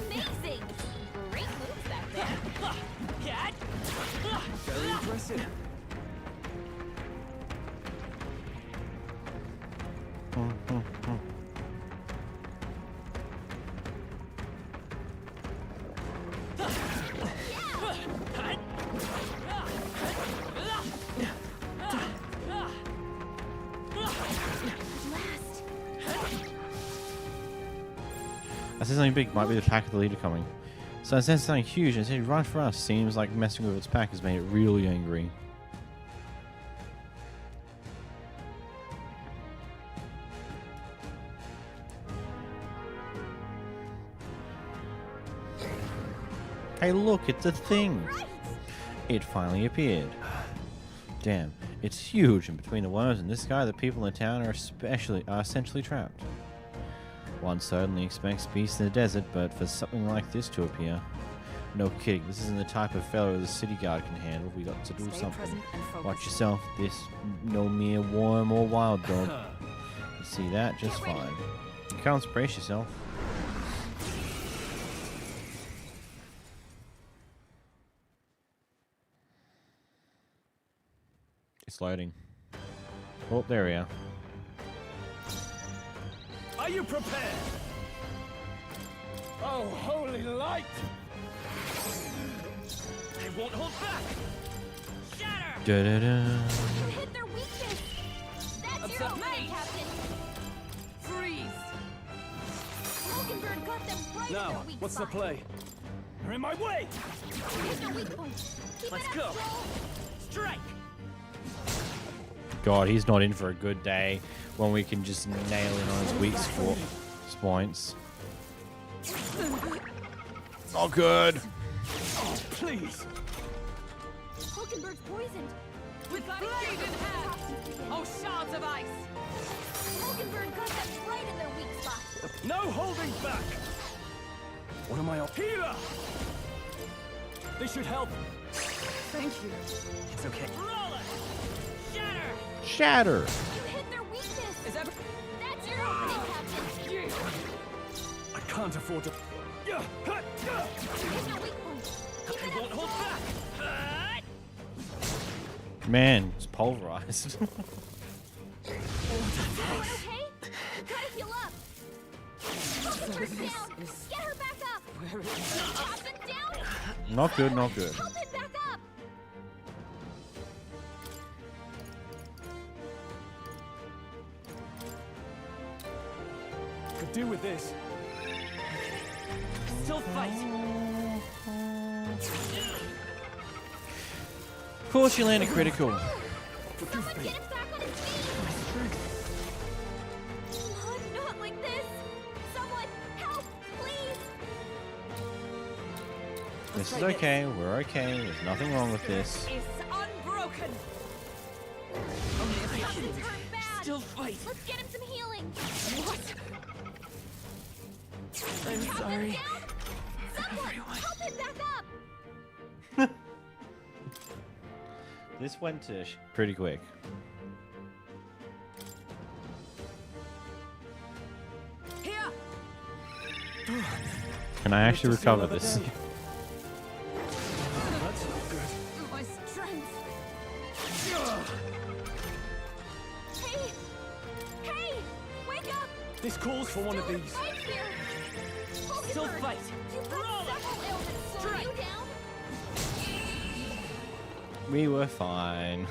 amazing. Great moves back there. Very impressive. I said something big might be the pack of the leader coming. So I said something huge and it said right for us. Seems like messing with its pack has made it really angry. Hey look, it's a thing! It finally appeared. Damn, it's huge, and between the worms and this guy, the people in the town are essentially trapped. One certainly expects peace in the desert, but for something like this to appear... No kidding, this isn't the type of fellow the city guard can handle. We got to do Stay something. present and focused. Watch yourself, this no mere worm or wild dog. You see that just fine. You can't brace yourself. It's loading. Oh, there we are. Are you prepared? Oh, holy light! They won't hold back. Shatter. Da-da-da. You hit their weakness. That's your Upset opening, me. Captain. Freeze. Mockingbird got them right in Now, their weak what's the spot. play? They're in my way! Here's their weak point. Keep Let's it go. up, Joel. Strike. God, he's not in for a good day when we can just nail in on his weak points. Not good. Oh, please! Mockingbbird's poisoned. With blade in hand! Oh, shards of ice! Mockingbird got them right in their weak spot. No holding back! What am I on? Healer! This should help. Thank you. It's okay. Roll it. Shatter. Shatter. You hit their weakness. Is that... That's your opening, Captain. I can't afford to... Here's their weak point. Keep They it won't up, hold Joel. back. Man, it's pulverized. Okay? You gotta heal up. Mockingbird down. Get her back up. Where is it? Captain down. Not good, not good. Help him back up. Could do with this. Still fight. Of course you landed critical. Someone get him back on his feet. Not like this. Someone help, please. This is okay, we're okay, there's nothing wrong with this. It's unbroken! Captain's hurt bad. Still fight. Let's get him some healing. What? I'm sorry. Someone help him back up. This went pretty quick. Here! Can I actually Just see recover another this? day. That's not good. My strength. Hey! Wake up! This calls for one of Still these. right here. Still Mockingbird, fight. You've got several ailments slowing you down. We were fine.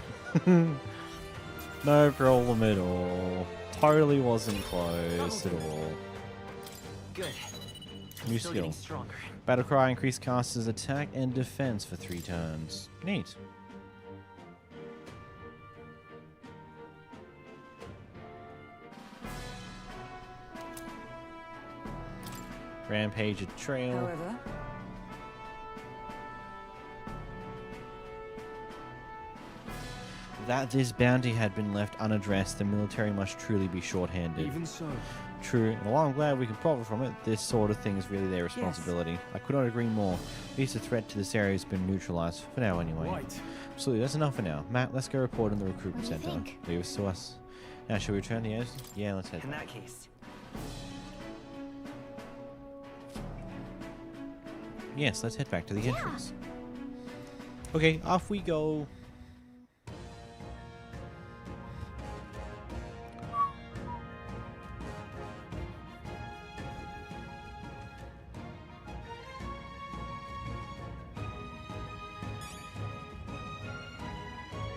No problem at all. Totally wasn't close at all. Good. New Still skill. getting stronger. Battlecry increased caster's attack and defense for 3 turns. Neat. Rampage Trail. However, That this bounty had been left unaddressed, the military must truly be short-handed. Even so. True, and while I'm glad we can profit from it, this sort of thing is really their responsibility. I could not agree more. At least the threat to this area has been neutralized, for now anyway. Right. Absolutely, that's enough for now. Matt, let's go report in the recruitment What do you center. think? Leave us to us. Now, shall we return to the Yeah, let's head In back. that case, Yes, let's head back to the entrance. Okay, off we go.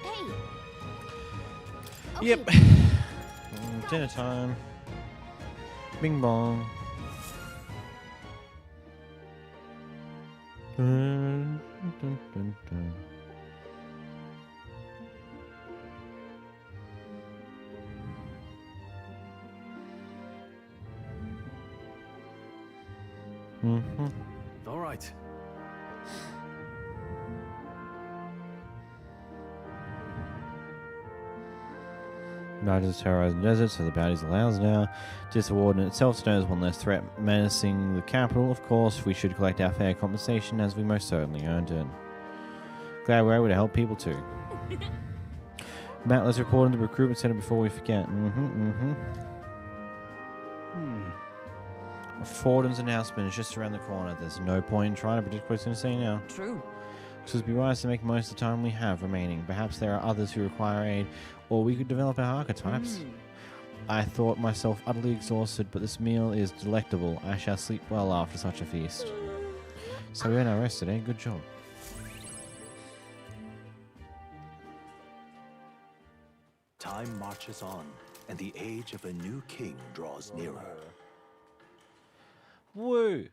Hey. Yep. Okay. Dinner time. Bing bong. Dun, dun, dun, dun. Mm-hmm. All right. Bounties terrorize the desert, so the bounties allows now. Disordinate itself stands one less threat menacing the capital. Of course, we should collect our fair compensation as we most certainly earned it. Glad we're able to help people too. Matt, let's report in the recruitment center before we forget. Forden's announcement is just around the corner. There's no point in trying to predict what it's going to say now. true. So it'd be wise to make most of the time we have remaining. Perhaps there are others who require aid, or we could develop our archetypes. I thought myself utterly exhausted, but this meal is delectable. I shall sleep well after such a feast. So we earned our rest today. Good job. Time marches on, and the age of a new king draws nearer. Woo!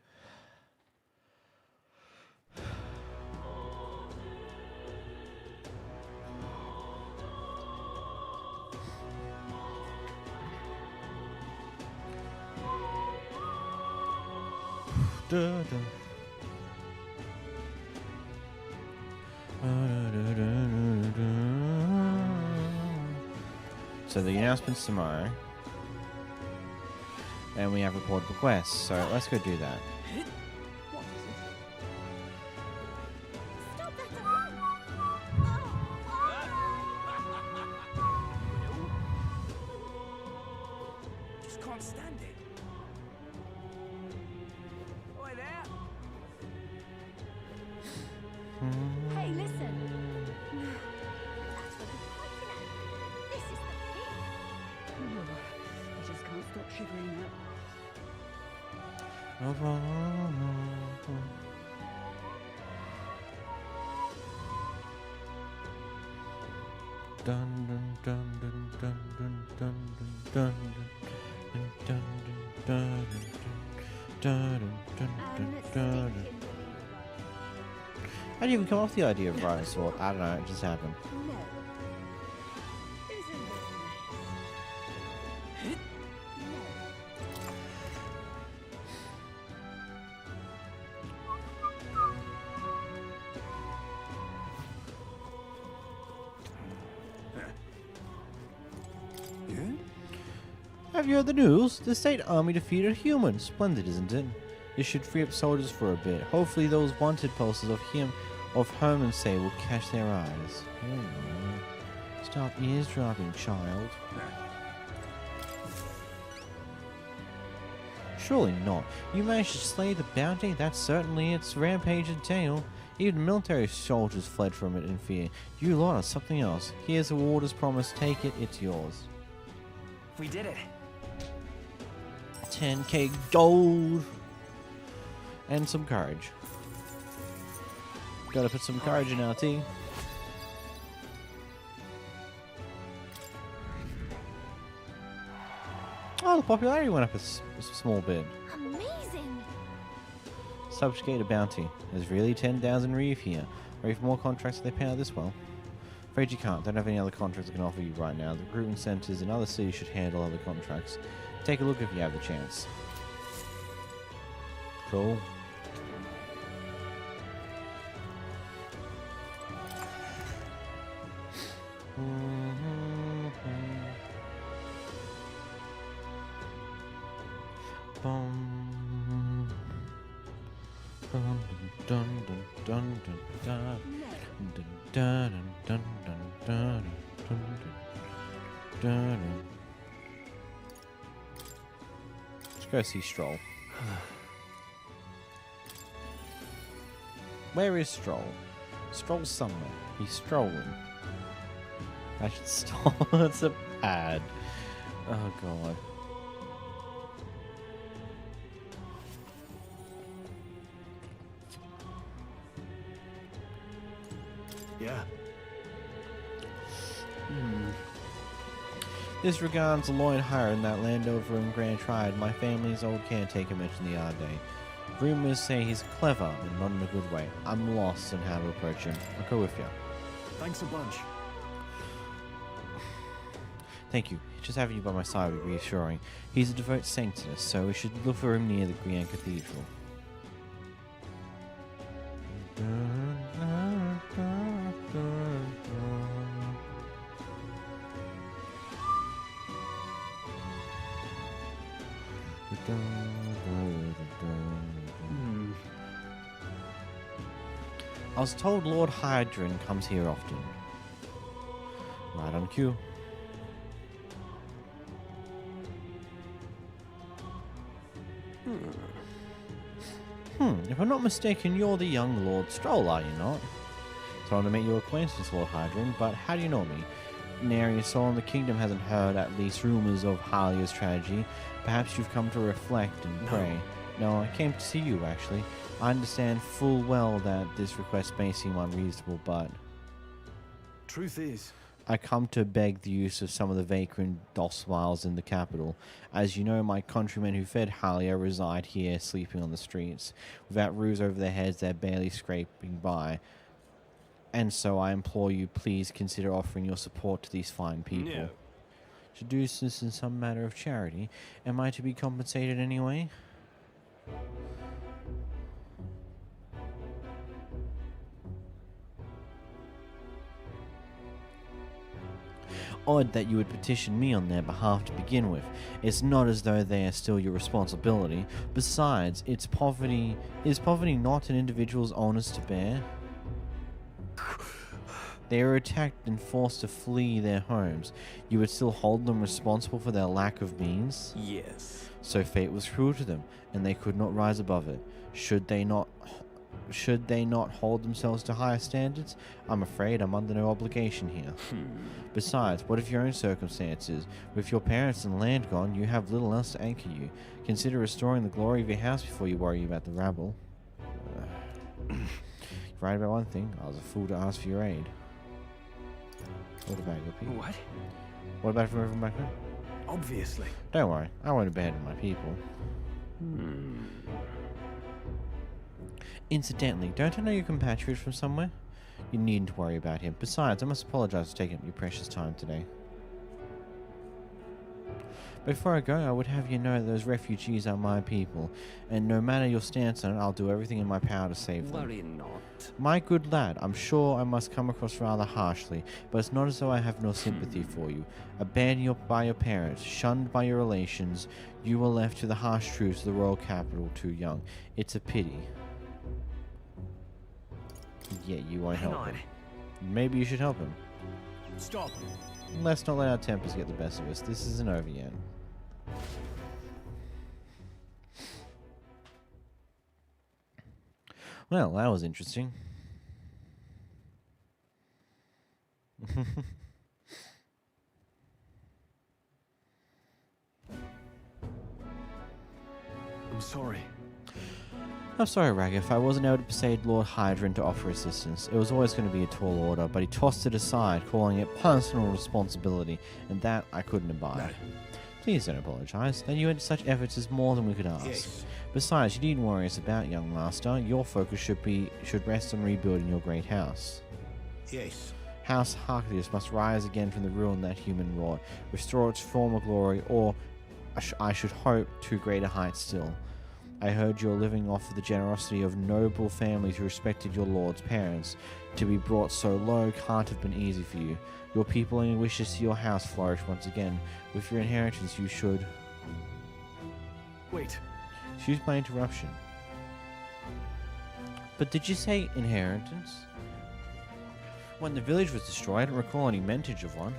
So the announcement's tomorrow. And we have reported requests, so let's go do that. Stop that! just can't stand it. Oi there! Hey, listen. That's what I'm pointing at. This is the pit. I just can't stop shivering now. Dun dun dun dun dun dun dun dun dun dun dun dun dun. How do you even come off the idea of riding a sword? I don't know, it just happened. No. Isn't it nice? Have you heard the news? The state army defeated humans. Splendid, isn't it? This should free up soldiers for a bit. Hopefully those wanted posters of Herman say will catch their eyes. Oh, stop eavesdropping, child. Surely not. You managed to slay the bounty? That's certainly its rampage entail. Even military soldiers fled from it in fear. You lot are something else. Here's a warder's promise. Take it. It's yours. We did it. 10k gold. And some courage. Gotta put some courage in our tea. Oh, the popularity went up a small bit. Amazing. Subjugate a bounty. There's really 10,000 reef here. Or even more contracts if they pay out this well. Afraid you can't. Don't have any other contracts I can offer you right now. The recruitment centers in other cities should handle other contracts. Take a look if you have the chance. Cool. Let's go see Stroll. Where is Stroll? Stroll's somewhere. He's strolling. I should stall. That's a pad. Oh god. Yeah. This regards Lloyd Hire in that land over in Grand Tride. My family's old caretaker mentioned the other day. Rumors say he's clever and not in a good way. I'm lost on how to approach him. I'll go with you. Thanks a bunch. Thank you. Just having you by my side would be reassuring. He's a devout saint to us, so we should look for him near the Grand Cathedral. I was told Lord Hydron comes here often. Right on cue. If I'm not mistaken, you're the young Lord Stroll, are you not? It's hard to make your acquaintance, Lord Hydron, but how do you know me? Nary a soul in the kingdom hasn't heard at least rumors of Halia's tragedy. Perhaps you've come to reflect and pray. No, I came to see you, actually. I understand full well that this request may seem unreasonable, but... Truth is, I come to beg the use of some of the vagrant docile in the capital. As you know, my countrymen who fed Halia reside here, sleeping on the streets. Without roofs over their heads, they're barely scraping by. And so I implore you, please consider offering your support to these fine people. No. To do this in some matter of charity, am I to be compensated anyway? Odd that you would petition me on their behalf to begin with. It's not as though they are still your responsibility. Besides, is poverty not an individual's onus to bear? They were attacked and forced to flee their homes. You would still hold them responsible for their lack of means? yes. So fate was cruel to them, and they could not rise above it. Should they not hold themselves to higher standards? I'm afraid I'm under no obligation here. Besides, what of your own circumstances? With your parents and land gone, you have little else to anchor you. Consider restoring the glory of your house before you worry about the rabble. You're right about one thing. I was a fool to ask for your aid. What about your people? What? What about from everyone back home? Obviously. Don't worry, I won't abandon my people. Incidentally, don't I know your compatriot from somewhere? You needn't worry about him. Besides, I must apologize for taking up your precious time today. Before I go, I would have you know that those refugees are my people, and no matter your stance on it, I'll do everything in my power to save them. Worry not. My good lad, I'm sure I must come across rather harshly, but it's not as though I have no sympathy for you. Abandoned by your parents, shunned by your relations, you were left to the harsh truths of the royal capital too young. It's a pity. Yeah, you won't help him. Maybe you should help him. Stop. Let's not let our tempers get the best of us. This isn't over yet. Well, that was interesting. I'm sorry. I'm sorry, Ragif. I wasn't able to persuade Lord Hydron to offer assistance. It was always going to be a tall order, but he tossed it aside, calling it personal responsibility, and that I couldn't abide. Please don't apologize. That you had such efforts is more than we could ask. Yes. Besides, you needn't worry us about, young master. Your focus should rest on rebuilding your great house. Yes. House Harklius must rise again from the ruin that human wrought, restore its former glory, or I should hope to greater heights still. I heard you're living off of the generosity of noble families who respected your lord's parents. To be brought so low can't have been easy for you. Your people only wish to see your house flourish once again. With your inheritance, you should... Wait. Excuse my interruption. But did you say inheritance? When the village was destroyed, I don't recall any mentage of one.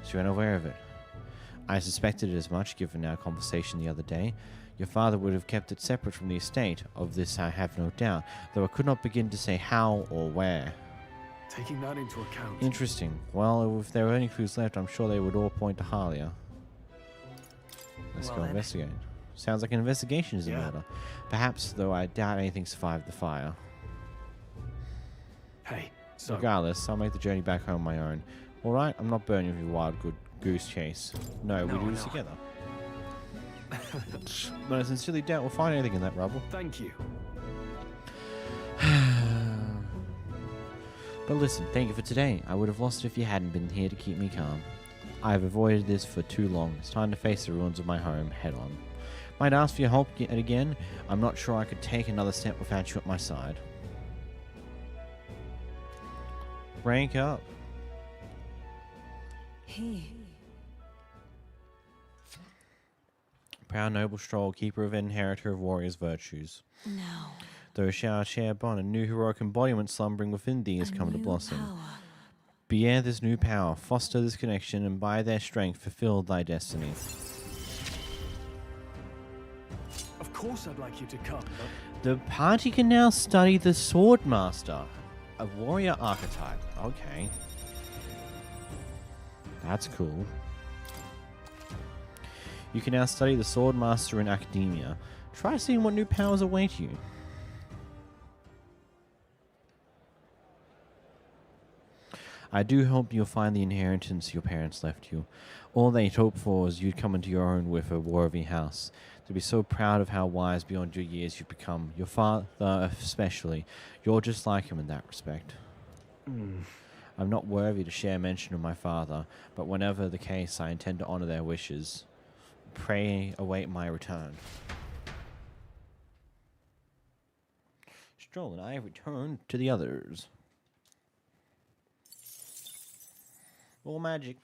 So you're unaware of it. I suspected it as much, given our conversation the other day. Your father would have kept it separate from the estate. Of this I have no doubt, though I could not begin to say how or where. Taking that into account. Interesting. Well, if there were any clues left, I'm sure they would all point to Halia. Let's Well go then. investigate. Sounds like an investigation is a Yeah. murder. Perhaps, though I doubt anything survived the fire. Hey, so Regardless, I'll make the journey back home on my own. Alright, I'm not burning with your wild good goose chase. No, we No, do I this know. together. But I sincerely doubt we'll find anything in that rubble. thank you. But listen, thank you for today. I would have lost it if you hadn't been here to keep me calm. I have avoided this for too long. It's time to face the ruins of my home head on. Might ask for your help yet again. I'm not sure I could take another step without you at my side. Rank up. He. Proud noble stroll, keeper of inheritor of warriors' virtues. Now. Though shall share bond, a new heroic embodiment slumbering within thee has a come to new blossom. power. Bear this new power, foster this connection, and by their strength fulfill thy destiny. Of course I'd like you to come, but The party can now study the Swordmaster, a warrior archetype. Okay. That's cool. You can now study the Swordmaster in academia. Try seeing what new powers await you. I do hope you'll find the inheritance your parents left you. All they'd hoped for was you'd come into your own with a worthy house. To be so proud of how wise beyond your years you've become. Your father especially. You're just like him in that respect. I'm not worthy to share mention of my father, but whenever the case, I intend to honor their wishes. Pray await my return. Stroll and I return to the others. All magic.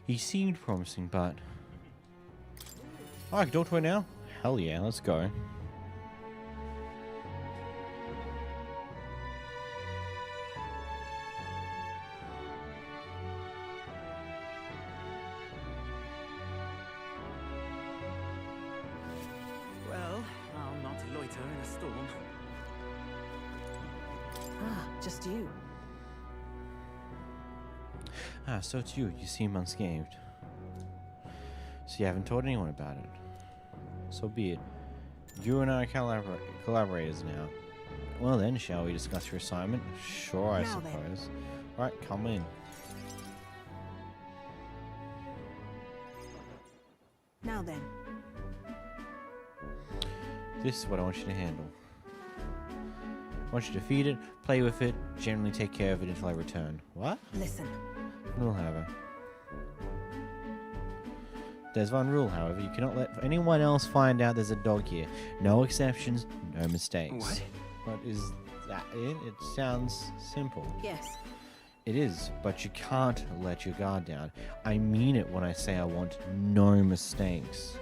He seemed promising, but... Oh, I can talk to her now? Hell yeah, let's go. Well, I'll not loiter in a storm. Ah, just you. Ah, so it's you. You seem unscathed. So you haven't told anyone about it. So be it. You and I are collaborators now. Well then, shall we discuss your assignment? Sure, I Now then. suppose. Right, come in. Now then. This is what I want you to handle. I want you to feed it, play with it, generally take care of it until I return. What? Listen. Rule, however. There's one rule, however. You cannot let anyone else find out there's a dog here. No exceptions, no mistakes. What? But is that it? It sounds simple. Yes. It is, but you can't let your guard down. I mean it when I say I want no mistakes.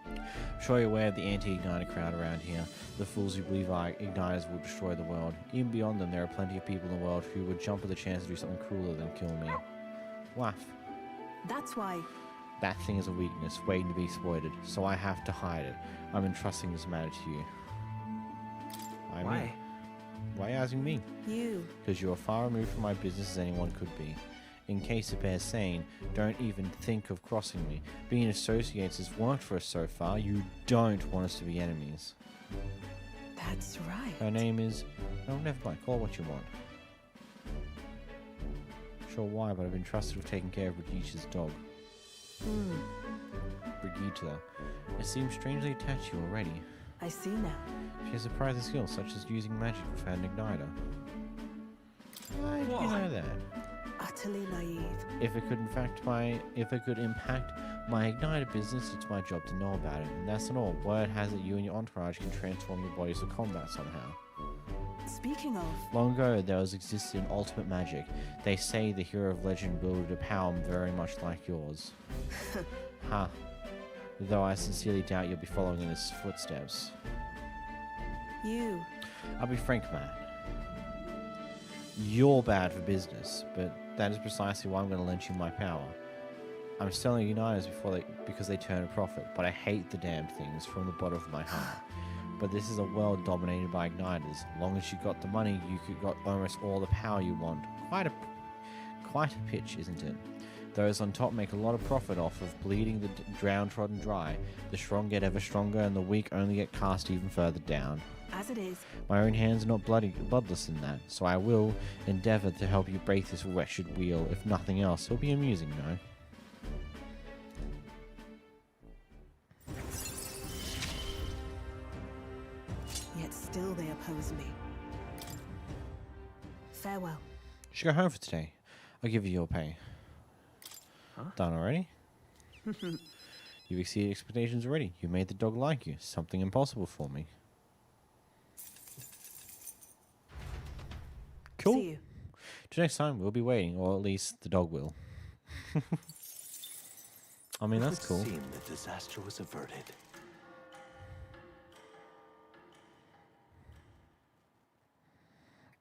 I'm sure you're aware of the anti-Igniter crowd around here. The fools who believe our Igniters will destroy the world. Even beyond them, there are plenty of people in the world who would jump at the chance to do something crueler than kill me. Waff. That's why. That thing is a weakness, waiting to be exploited, so I have to hide it. I'm entrusting this matter to you. Why? Why are you asking me? You. Because you are far removed from my business as anyone could be. in case it bears saying, don't even think of crossing me. Being associates has worked for us so far. You don't want us to be enemies. That's right. Her name is... Oh, never mind. Call it what you want. Sure why, but I've been trusted with taking care of Brigitta's dog. Brigitta. It seems strangely attached to you already. I see now. She has surprising skills, such as using magic for an igniter. Why do you know that? Utterly naive. If it could impact my igniter business, it's my job to know about it. And that's not all. Word has it you and your entourage can transform your bodies for combat somehow. Speaking of... Long ago, there was existed in ultimate magic. They say the hero of legend wielded a power very much like yours. Ha. Though I sincerely doubt you'll be following in his footsteps. You. I'll be frank, Matt. You're bad for business, but that is precisely why I'm going to lend you my power. I'm selling Uniters because they turn a profit, but I hate the damn things from the bottom of my heart. But this is a world dominated by igniters. As long as you got the money, you could got almost all the power you want. Quite a pitch, isn't it? Those on top make a lot of profit off of bleeding the downtrodden dry. The strong get ever stronger, and the weak only get cast even further down. As it is. My own hands are not bloodless in that, so I will endeavour to help you break this wretched wheel. If nothing else, it'll be amusing, no? Yet still they oppose me. Farewell. You should go home for today. I'll give you your pay. Huh? Done already? You've exceeded expectations already. You made the dog like you. Something impossible for me. Cool. See you. Till next time, we'll be waiting, or at least the dog will. I mean, that's cool. It would seem the disaster was averted.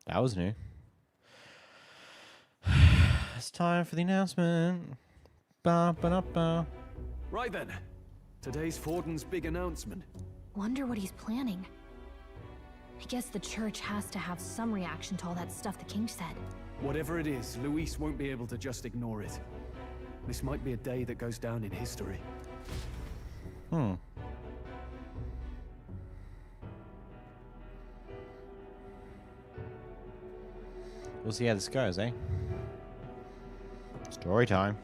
That was new. It's time for the announcement. Ba ba da ba. Right then. Today's Forden's big announcement. Wonder what he's planning. I guess the church has to have some reaction to all that stuff the king said. Whatever it is, Luis won't be able to just ignore it. This might be a day that goes down in history. We'll see how this goes, eh? Story time.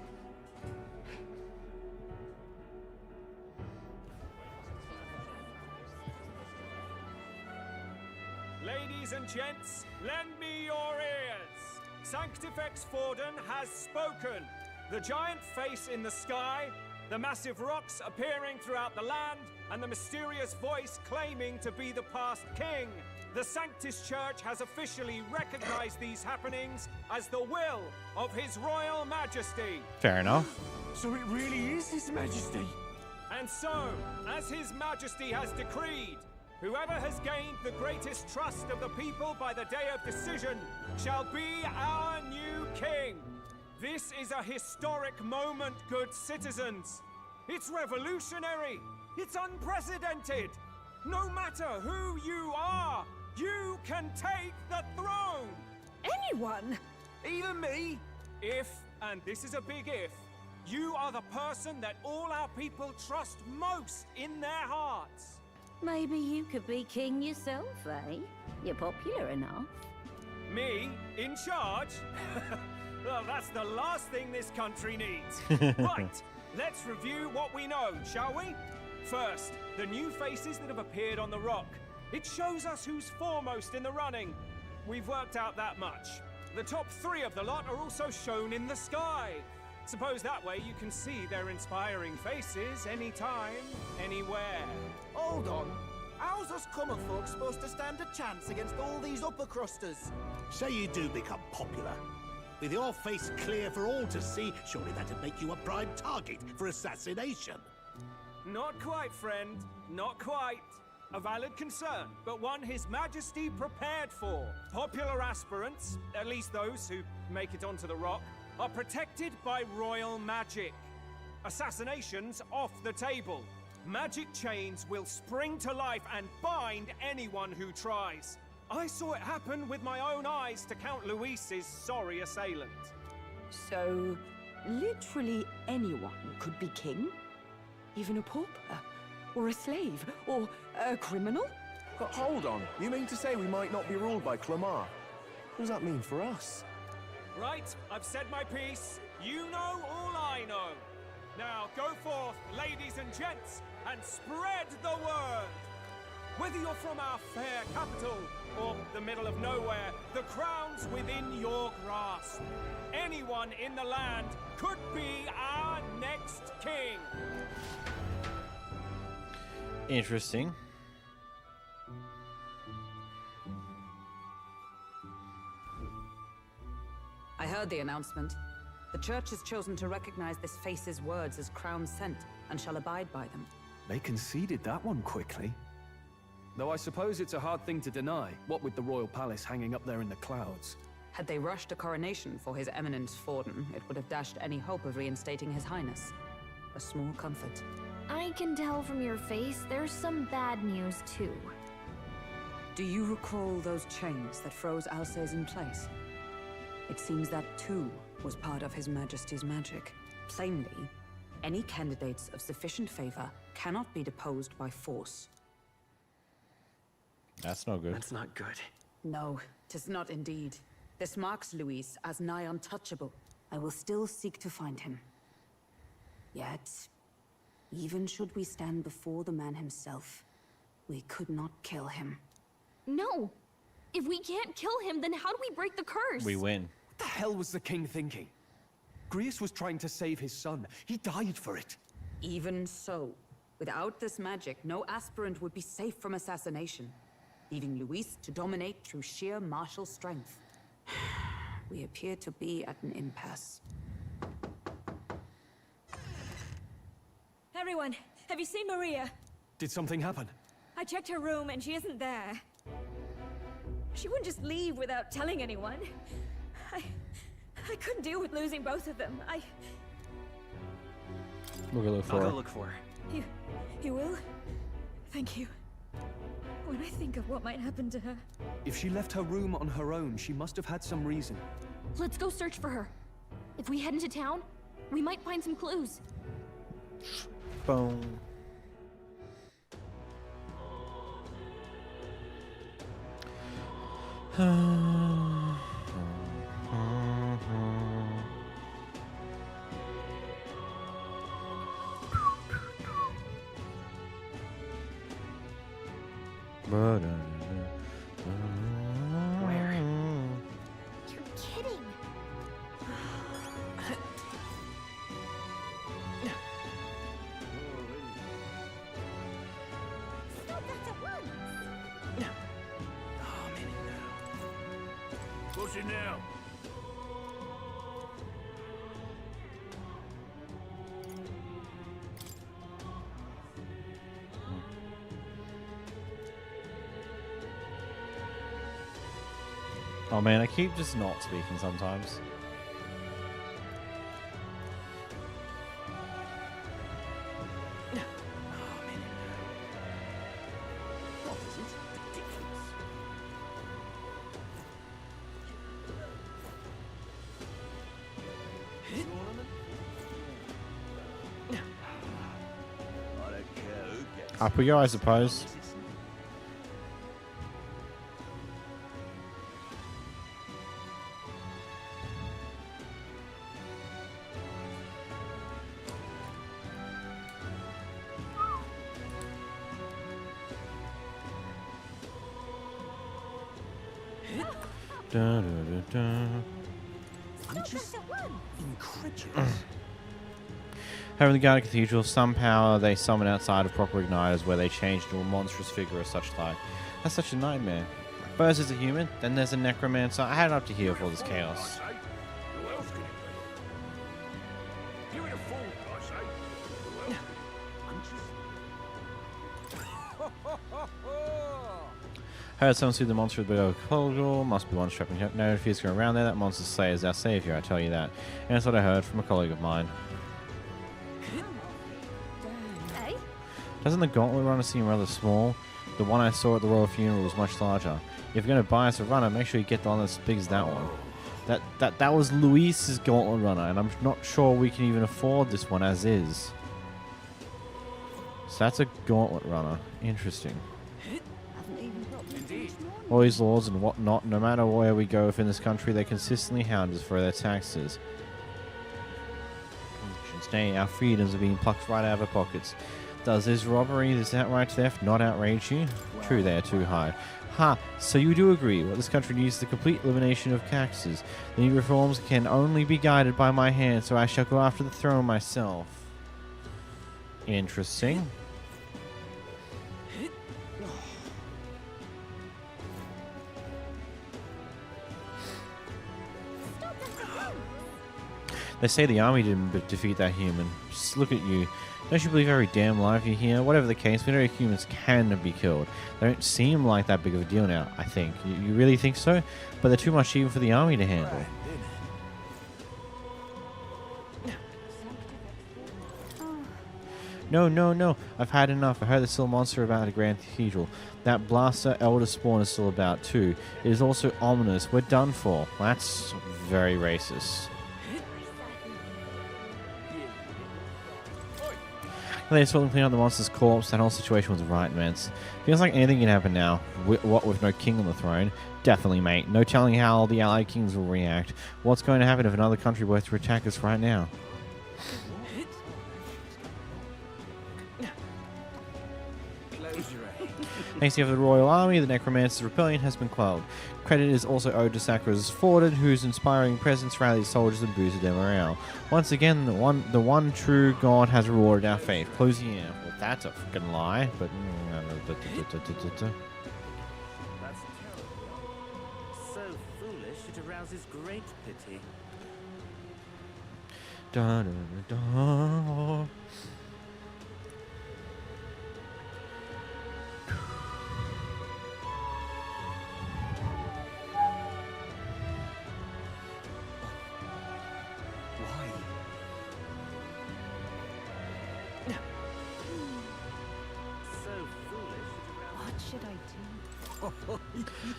Ladies and gents, lend me your ears. Sanctifex Forden has spoken. The giant face in the sky, the massive rocks appearing throughout the land, and the mysterious voice claiming to be the past king. The Sanctus Church has officially recognized these happenings as the will of His Royal Majesty. Fair enough. So it really is His Majesty? And so, as His Majesty has decreed, whoever has gained the greatest trust of the people by the day of decision shall be our new king. This is a historic moment, good citizens. It's revolutionary. It's unprecedented. No matter who you are, you can take the throne. Anyone? Even me. If, and this is a big if, you are the person that all our people trust most in their hearts. Maybe you could be king yourself, eh? You're popular enough. Me? In charge? Well, that's the last thing this country needs. Right, let's review what we know, shall we? First, the new faces that have appeared on the rock. It shows us who's foremost in the running. We've worked out that much. The top 3 of the lot are also shown in the sky. Suppose that way you can see their inspiring faces anytime, anywhere. Hold on. How's us common folk supposed to stand a chance against all these upper crusters? Say you do become popular. With your face clear for all to see, surely that'd make you a prime target for assassination. Not quite, friend. Not quite. A valid concern, but one His Majesty prepared for. Popular aspirants, at least those who make it onto the rock, are protected by royal magic. Assassinations off the table. Magic chains will spring to life and bind anyone who tries. I saw it happen with my own eyes to Count Luis's sorry assailant. So, literally anyone could be king? Even a pauper? Or a slave? Or a criminal? But hold on, you mean to say we might not be ruled by Clamar? What does that mean for us? Right, I've said my piece. You know all I know. Now go forth, ladies and gents, and spread the word. Whether you're from our fair capital or the middle of nowhere, the crown's within your grasp. Anyone in the land could be our next king. Interesting. I heard the announcement. The church has chosen to recognize this face's words as crown sent and shall abide by them. They conceded that one quickly. Though I suppose it's a hard thing to deny, what with the royal palace hanging up there in the clouds. Had they rushed a coronation for His Eminence Forden, it would have dashed any hope of reinstating His Highness. A small comfort. I can tell from your face there's some bad news too. Do you recall those chains that froze Alsace in place? It seems that too was part of His Majesty's magic. Plainly, any candidates of sufficient favor cannot be deposed by force. That's not good. That's not good. No, 'tis not indeed. This marks Luis as nigh untouchable. I will still seek to find him. Yet, even should we stand before the man himself, we could not kill him. No! If we can't kill him, then how do we break the curse? We win. What the hell was the king thinking? Grius was trying to save his son. He died for it. Even so, without this magic, no aspirant would be safe from assassination, leaving Luis to dominate through sheer martial strength. We appear to be at an impasse. Everyone, have you seen Maria? Did something happen? I checked her room and she isn't there. She wouldn't just leave without telling anyone. I couldn't deal with losing both of them. We'll go look for I'll her. go look for her. You will? Thank you. When I think of what might happen to her. If she left her room on her own, she must have had some reason. Let's go search for her. If we head into town, we might find some clues. Boom. Where? You're kidding. Stop that at once. Oh, I'm in it now. Push it now. Oh man, I keep just not speaking sometimes. Up we go, I suppose. Da, da, da, da. I'm just incredulous. Having the Guarded Cathedral, some power they summon outside of proper igniters where they change into a monstrous figure or such like. That's such a nightmare. First there's a human, then there's a necromancer. I had it up to here for all this chaos. Who else could it be? You ain't a fool, I say. Who else? Heard someone see the monster of the Belega Corridor. Must be one strapping no if he's going around there. That monster Slayer is our savior, I tell you that. And that's what I heard from a colleague of mine. Hey? Doesn't the gauntlet runner seem rather small? The one I saw at the royal funeral was much larger. If you're going to buy us a runner, make sure you get the one that's as big as that one. That was Luis's Gauntlet Runner, and I'm not sure we can even afford this one as is. So that's a Gauntlet Runner. Interesting. All these laws and whatnot, no matter where we go within this country, they consistently hound us for their taxes. Today, our freedoms are being plucked right out of our pockets. Does this robbery, this outright theft, not outrage you? True, they are too high. Ha! So you do agree, what this country needs is the complete elimination of taxes. The new reforms can only be guided by my hand, so I shall go after the throne myself. Interesting. They say the army didn't defeat that human. Just look at you. Don't you believe every damn life you hear? Whatever the case, we know humans can be killed. They don't seem like that big of a deal now, I think. You really think so? But they're too much even for the army to handle. No. I've had enough. I heard there's still a monster about a Grand Cathedral. That blaster Elder Spawn is still about too. It is also ominous. We're done for. That's very racist. They saw them clean out the monster's corpse. That whole situation was right, man. Feels like anything can happen now. What with no king on the throne? Definitely, mate. No telling how the allied kings will react. What's going to happen if another country were to attack us right now? Thanks to the royal army, the necromancer's rebellion has been quelled. Credit is also owed to Sakura's Forden, whose inspiring presence rallied soldiers and boosted their morale. Once again, the one true God has rewarded our faith. Close the ear. Well, that's a fucking lie, but... That's terrible. So foolish, it arouses great pity. Da, da, da, da.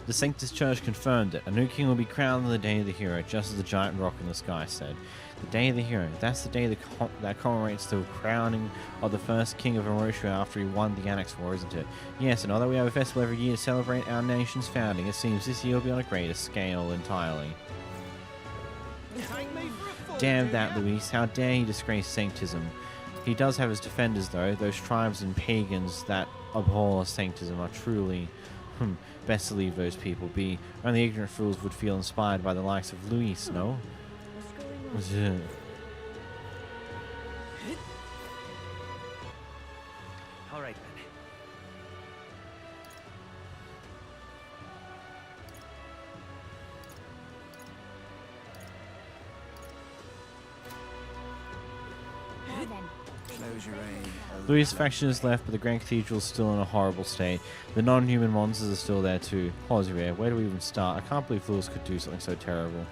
The Sanctus Church confirmed it. A new king will be crowned on the day of the hero, just as the giant rock in the sky said. The day of the hero. That's the day that commemorates the crowning of the first king of Erosia after he won the Annex War, isn't it? Yes, and although we have a festival every year to celebrate our nation's founding, it seems this year will be on a greater scale entirely. Damn that, Luis. How dare he disgrace sanctism. He does have his defenders, though. Those tribes and pagans that abhor sanctism are truly... best to leave those people be. Only ignorant fools would feel inspired by the likes of Luis, no? All right, then. Luis' faction is left, but the Grand Cathedral is still in a horrible state. The non-human monsters are still there too. Pause here. Where do we even start? I can't believe fools could do something so terrible.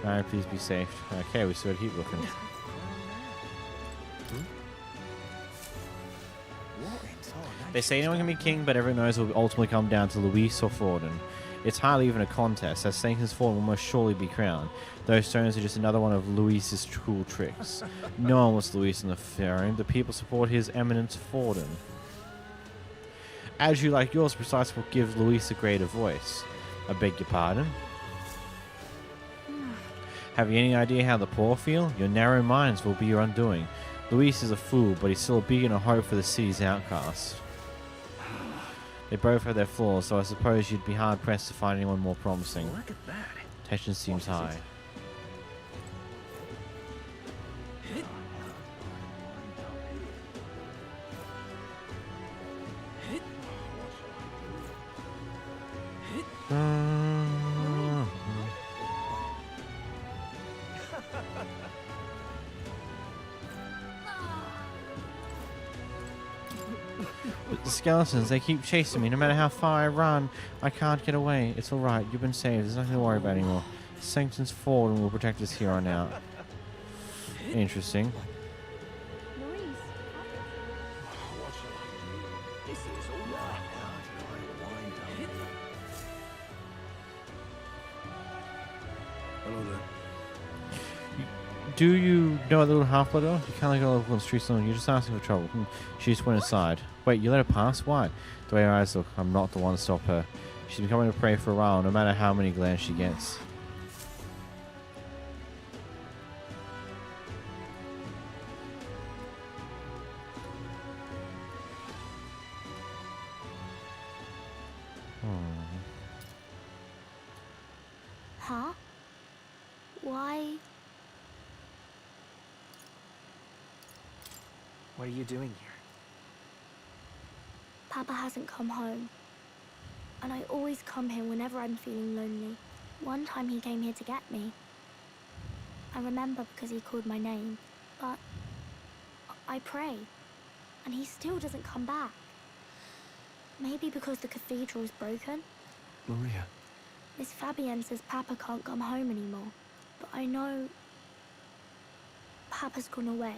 Alright, please be safe. Okay, we still keep looking. They say no one can be king, but everyone knows it will ultimately come down to Luis or Forden. It's hardly even a contest, as Sanctus Forden will most surely be crowned. Those stones are just another one of Luis's cool tricks. No one wants Luis in the throne. The people support his eminence Forden. As you like yours, precisely what gives Luis a greater voice. I beg your pardon? Have you any idea how the poor feel? Your narrow minds will be your undoing. Luis is a fool, but he's still a beacon of hope for the city's outcasts. They both have their flaws, so I suppose you'd be hard-pressed to find anyone more promising. Look at that. Tension seems high. The skeletons, they keep chasing me. No matter how far I run, I can't get away. It's alright, you've been saved. There's nothing to worry about anymore. Sanctus Forden will protect us here on out. Interesting. Hello there. Do you know the little half-blood girl? You can't let go on the streets alone. You're just asking for trouble. She just went inside. Wait, you let her pass? Why? The way her eyes look, I'm not the one to stop her. She's been coming to prey for a while, no matter how many glances she gets. Huh? Why? What are you doing here? Papa hasn't come home. And I always come here whenever I'm feeling lonely. One time he came here to get me. I remember because he called my name, but I pray, and he still doesn't come back. Maybe because the cathedral is broken? Maria. Miss Fabienne says Papa can't come home anymore, but I know Papa's gone away.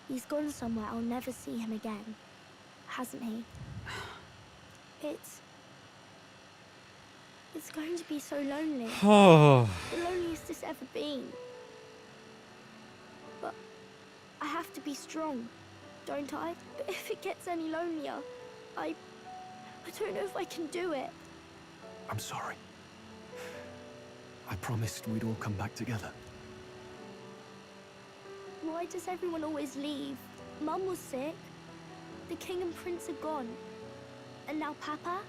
He's gone somewhere I'll never see him again, hasn't he? It's going to be so lonely. Oh. The loneliest it's ever been. But I have to be strong, don't I? But if it gets any lonelier, I don't know if I can do it. I'm sorry. I promised we'd all come back together. Why does everyone always leave? Mum was sick. The king and prince are gone. And now Papa?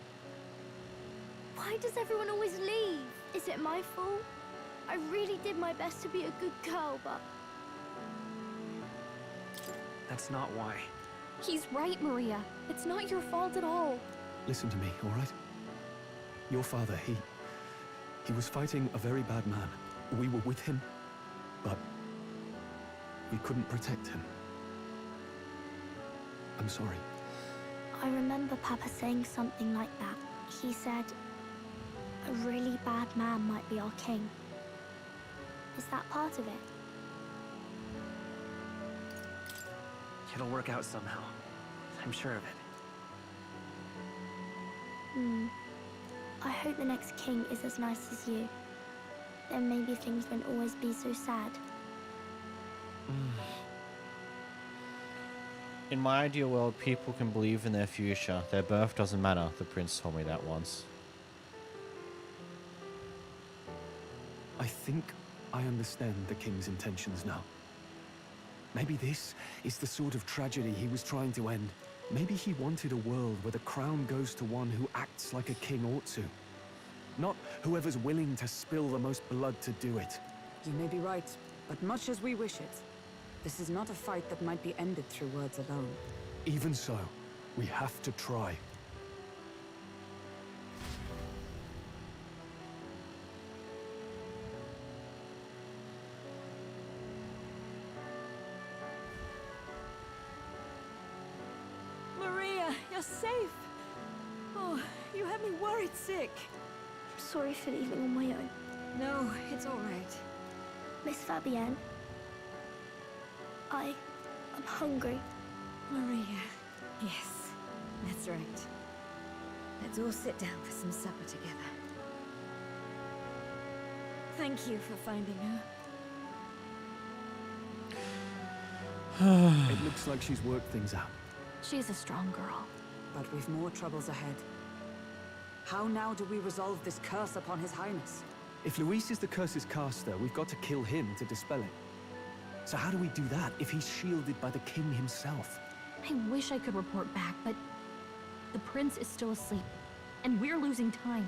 Why does everyone always leave? Is it my fault? I really did my best to be a good girl, but... That's not why. He's right, Maria. It's not your fault at all. Listen to me, all right? Your father, he was fighting a very bad man. We were with him, but we couldn't protect him. I'm sorry. I remember Papa saying something like that. He said, a really bad man might be our king. Is that part of it? It'll work out somehow. I'm sure of it. I hope the next king is as nice as you. Then maybe things won't always be so sad. In my ideal world, people can believe in their future. Their birth doesn't matter. The prince told me that once. I think I understand the king's intentions now. Maybe this is the sort of tragedy he was trying to end. Maybe he wanted a world where the crown goes to one who acts like a king ought to. Not whoever's willing to spill the most blood to do it. You may be right, but much as we wish it, this is not a fight that might be ended through words alone. Even so, we have to try. Maria, you're safe. Oh, you had me worried sick. I'm sorry for leaving on my own. No, it's all right. Miss Fabienne, I'm hungry. Maria. Yes, that's right. Let's all sit down for some supper together. Thank you for finding her. It looks like she's worked things out. She's a strong girl. But we've more troubles ahead. How now do we resolve this curse upon His Highness? If Luis is the curse's caster, we've got to kill him to dispel it. So how do we do that if he's shielded by the king himself? I wish I could report back, but the prince is still asleep, and we're losing time.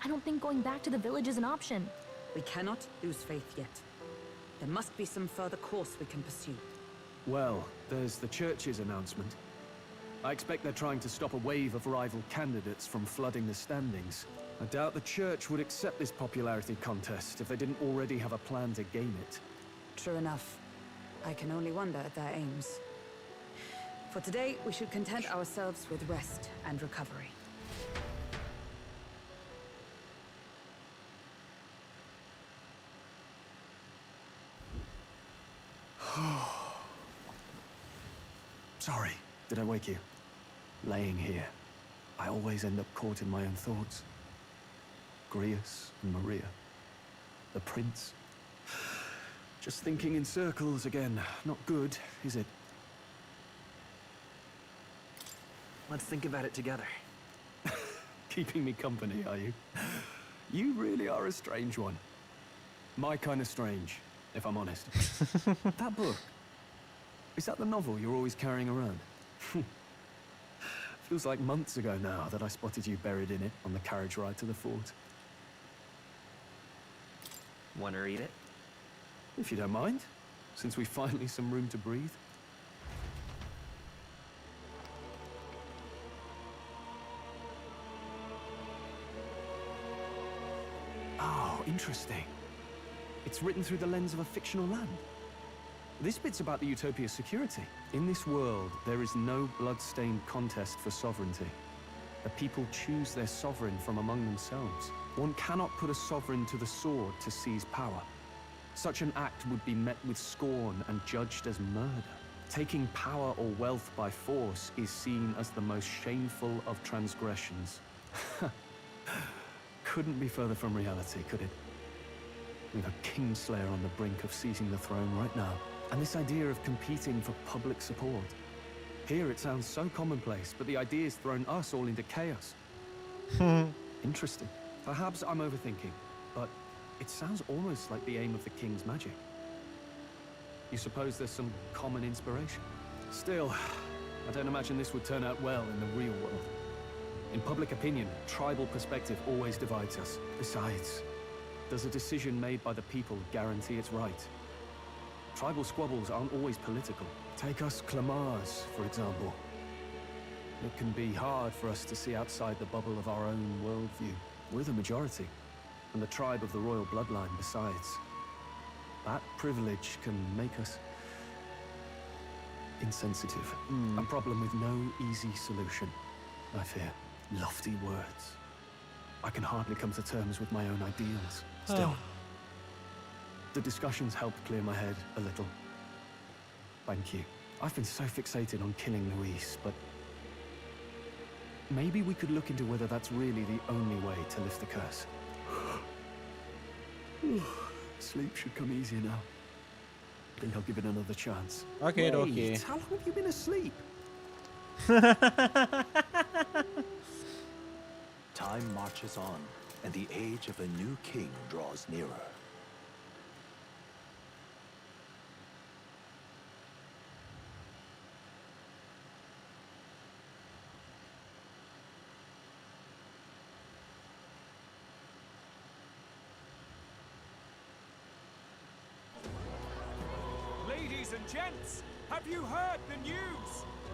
I don't think going back to the village is an option. We cannot lose faith yet. There must be some further course we can pursue. Well, there's the church's announcement. I expect they're trying to stop a wave of rival candidates from flooding the standings. I doubt the church would accept this popularity contest if they didn't already have a plan to gain it. True enough. I can only wonder at their aims. For today, we should content ourselves with rest and recovery. Sorry, did I wake you? Laying here, I always end up caught in my own thoughts. Grius and Maria. The prince. Just thinking in circles again. Not good, is it? Let's think about it together. Keeping me company, are you? You really are a strange one. My kind of strange, if I'm honest. That book. Is that the novel you're always carrying around? Feels like months ago now that I spotted you buried in it on the carriage ride to the fort. Want to read it? If you don't mind, since we've finally some room to breathe. Oh, interesting. It's written through the lens of a fictional land. This bit's about the Utopia's security. In this world, there is no blood-stained contest for sovereignty. The people choose their sovereign from among themselves. One cannot put a sovereign to the sword to seize power. Such an act would be met with scorn and judged as murder. Taking power or wealth by force is seen as the most shameful of transgressions. Couldn't be further from reality, could it? We've a Kingslayer on the brink of seizing the throne right now. And this idea of competing for public support. Here it sounds so commonplace, but the idea's thrown us all into chaos. Interesting. Perhaps I'm overthinking, but it sounds almost like the aim of the king's magic. You suppose there's some common inspiration? Still, I don't imagine this would turn out well in the real world. In public opinion, tribal perspective always divides us. Besides, does a decision made by the people guarantee it's right? Tribal squabbles aren't always political. Take us Clamars, for example. It can be hard for us to see outside the bubble of our own worldview. We're the majority, and the tribe of the royal bloodline besides. That privilege can make us insensitive. A problem with no easy solution, I fear. Lofty words. I can hardly come to terms with my own ideals. Still, the discussions helped clear my head a little. Thank you. I've been so fixated on killing Luis, but maybe we could look into whether that's really the only way to lift the curse. Sleep should come easier now. I think I'll give it another chance. Okay, Wait, okay. how long have you been asleep? Time marches on, and the age of a new king draws nearer. Ladies and gents, have you heard the news?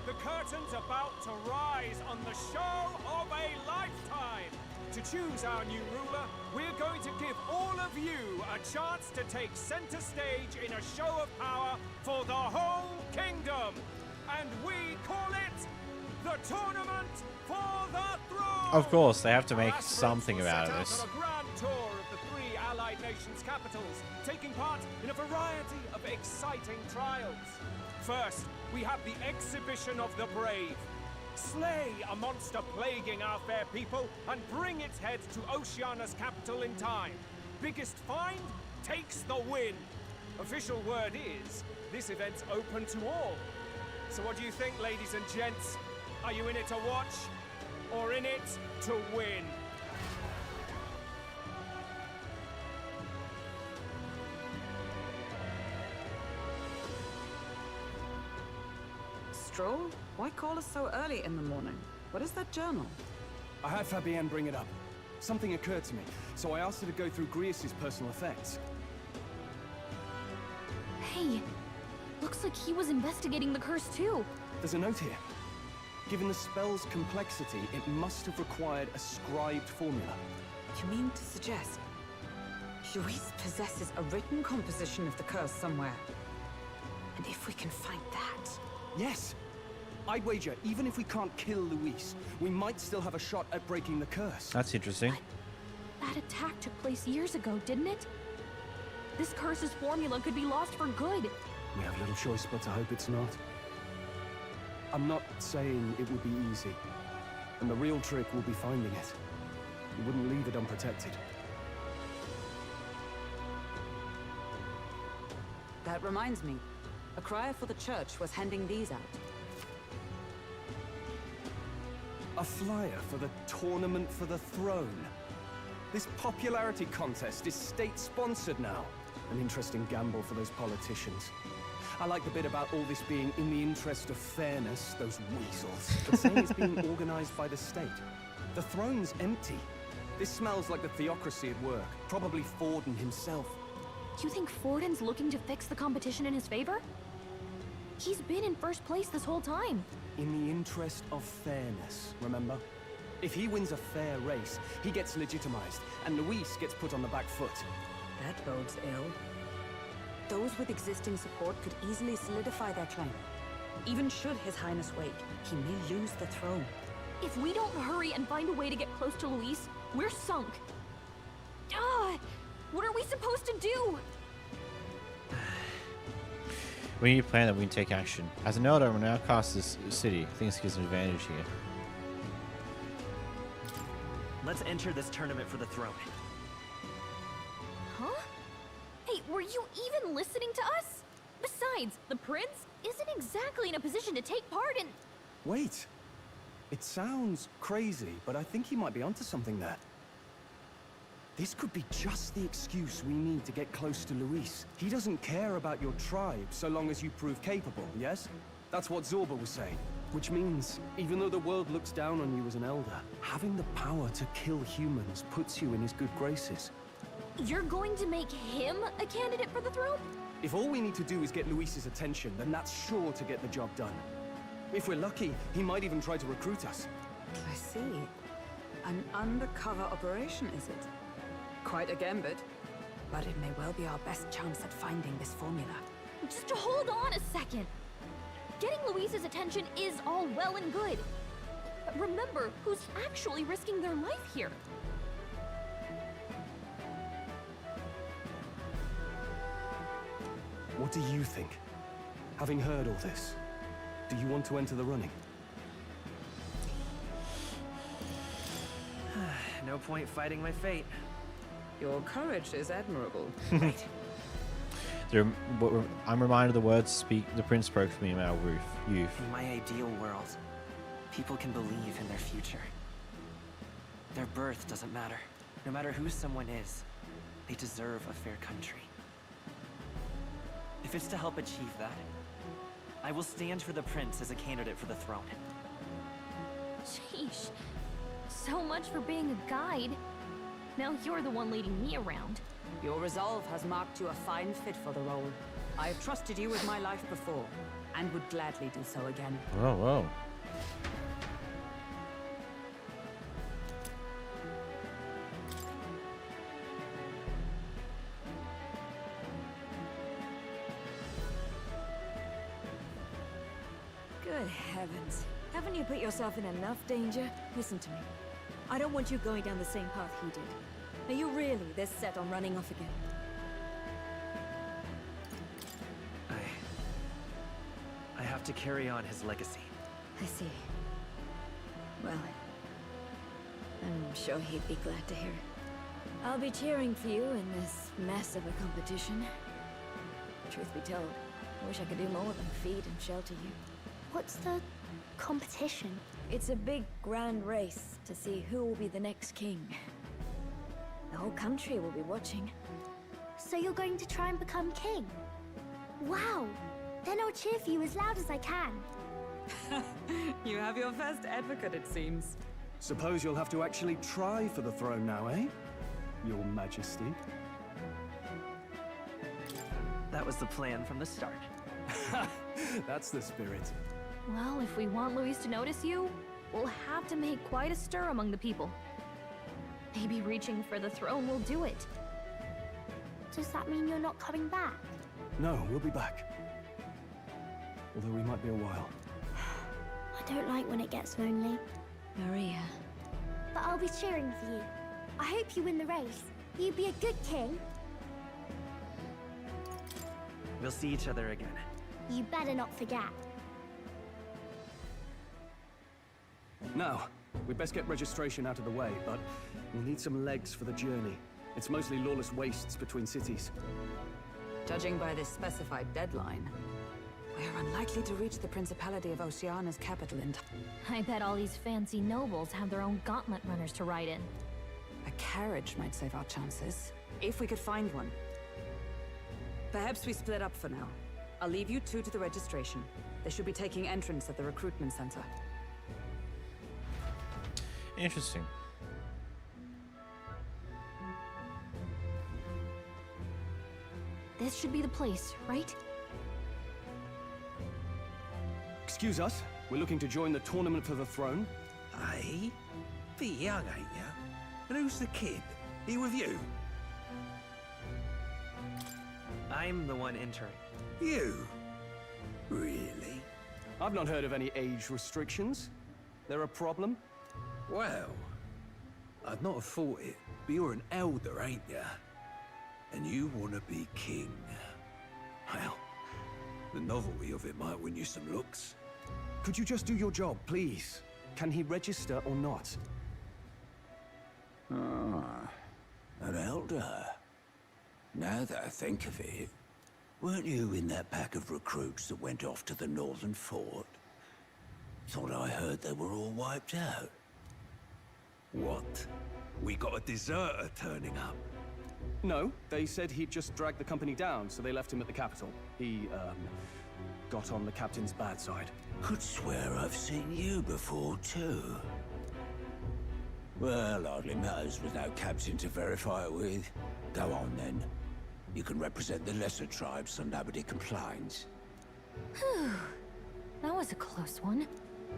The curtain's about to rise on the show of a lifetime. To choose our new ruler, we're going to give all of you a chance to take center stage in a show of power for the whole kingdom. And we call it the Tournament for the Throne. Of course, they have to make something about Set out this. on a grand tour of the 3 allied nations' capitals, taking part in a variety of exciting trials. First, we have the Exhibition of the Brave. Slay a monster plaguing our fair people and bring its head to Oceania's capital in time. Biggest find takes the win. Official word is, this event's open to all. So what do you think, ladies and gents? Are you in it to watch or in it to win? Stroll? Why call us so early in the morning? What is that journal? I had Fabienne bring it up. Something occurred to me, so I asked her to go through Grius' personal effects. Hey, looks like he was investigating the curse too. There's a note here. Given the spell's complexity, it must have required a scribed formula. You mean to suggest Luis possesses a written composition of the curse somewhere? And if we can find that... Yes! I'd wager, even if we can't kill Luis, we might still have a shot at breaking the curse. That's interesting. That attack took place years ago, didn't it? This curse's formula could be lost for good. We have little choice but to hope it's not. I'm not saying it would be easy. And the real trick will be finding it. We wouldn't leave it unprotected. That reminds me. A crier for the church was handing these out. A flyer for the Tournament for the Throne. This popularity contest is state-sponsored now. An interesting gamble for those politicians. I like the bit about all this being in the interest of fairness, those weasels, but saying it's being organized by the state. The throne's empty. This smells like the theocracy at work, probably Forden himself. You think Forden's looking to fix the competition in his favor? He's been in first place this whole time. In the interest of fairness, remember? If he wins a fair race, he gets legitimized, and Luis gets put on the back foot. That bodes ill. Those with existing support could easily solidify their claim. Even should His Highness wake, he may lose the throne. If we don't hurry and find a way to get close to Luis, we're sunk. What are we supposed to do? We need a plan that we can take action. As an elder, we're now across this city. Things gives an advantage here. Let's enter this tournament for the throne. Huh? Hey, were you even listening to us? Besides, the prince isn't exactly in a position to take part in... Wait. It sounds crazy, but I think he might be onto something there. This could be just the excuse we need to get close to Luis. He doesn't care about your tribe so long as you prove capable, yes? That's what Zorba was saying. Which means, even though the world looks down on you as an elder, having the power to kill humans puts you in his good graces. You're going to make him a candidate for the throne? If all we need to do is get Luis's attention, then that's sure to get the job done. If we're lucky, he might even try to recruit us. I see. An undercover operation, is it? Quite a gambit. But it may well be our best chance at finding this formula. Just hold on a second. Getting Luis's attention is all well and good. But remember who's actually risking their life here. What do you think? Having heard all this, do you want to enter the running? No point fighting my fate. Your courage is admirable. Right. I'm reminded of the words the prince spoke for me in our youth. In my ideal world, people can believe in their future. Their birth doesn't matter. No matter who someone is, they deserve a fair country. If it's to help achieve that, I will stand for the prince as a candidate for the throne. Sheesh. So much for being a guide. Now you're the one leading me around. Your resolve has marked you a fine fit for the role. I have trusted you with my life before, and would gladly do so again. Whoa, whoa. Good heavens. Haven't you put yourself in enough danger? Listen to me. I don't want you going down the same path he did. Are you really this set on running off again? I have to carry on his legacy. I see. Well, I'm sure he'd be glad to hear it. I'll be cheering for you in this mess of a competition. Truth be told, I wish I could do more than feed and shelter you. What's the competition? It's a big, grand race to see who will be the next king. The whole country will be watching. So you're going to try and become king? Wow! Then I'll cheer for you as loud as I can. You have your first advocate, it seems. Suppose you'll have to actually try for the throne now, eh? Your Majesty. That was the plan from the start. That's the spirit. Well, if we want Luis to notice you, we'll have to make quite a stir among the people. Maybe reaching for the throne will do it. Does that mean you're not coming back? No, we'll be back. Although we might be a while. I don't like when it gets lonely. Maria. But I'll be cheering for you. I hope you win the race. You'd be a good king. We'll see each other again. You better not forget. Now, we'd best get registration out of the way, but we'll need some legs for the journey. It's mostly lawless wastes between cities. Judging by this specified deadline, we're unlikely to reach the Principality of Oceana's capital in time. I bet all these fancy nobles have their own gauntlet runners to ride in. A carriage might save our chances, if we could find one. Perhaps we split up for now. I'll leave you two to the registration. They should be taking entrance at the recruitment center. Interesting. This should be the place, right? Excuse us, we're looking to join the tournament for the throne. Aye? Bit young, ain't ya? And who's the kid? He with you? I'm the one entering. You? Really? I've not heard of any age restrictions. There a problem? Well, I'd not have thought it, but you're an elder, ain't ya? And you want to be king. Well, the novelty of it might win you some looks. Could you just do your job, please? Can he register or not? Ah, an elder. Now that I think of it, weren't you in that pack of recruits that went off to the northern fort? Thought I heard they were all wiped out. What? We got a deserter turning up? No, they said he'd just dragged the company down, so they left him at the capital. He, got on the captain's bad side. Could swear I've seen you before, too. Well, hardly matters with no captain to verify it with. Go on, then. You can represent the lesser tribes so nobody complains. Whew. That was a close one.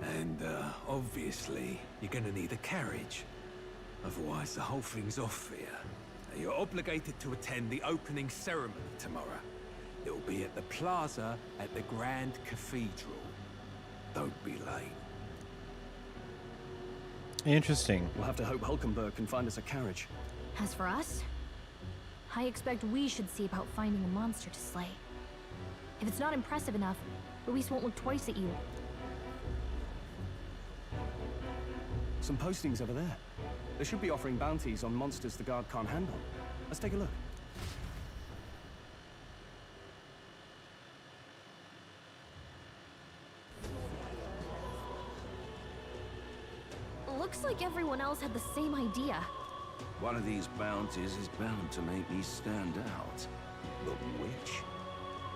And, obviously, you're gonna need a carriage. Otherwise, the whole thing's off for you. You're obligated to attend the opening ceremony tomorrow. It'll be at the plaza at the Grand Cathedral. Don't be late. Interesting. We'll have to hope Hulkenberg can find us a carriage. As for us, I expect we should see about finding a monster to slay. If it's not impressive enough, Luis won't look twice at you. Some postings over there. They should be offering bounties on monsters the guard can't handle. Let's take a look. Looks like everyone else had the same idea. One of these bounties is bound to make me stand out. But which?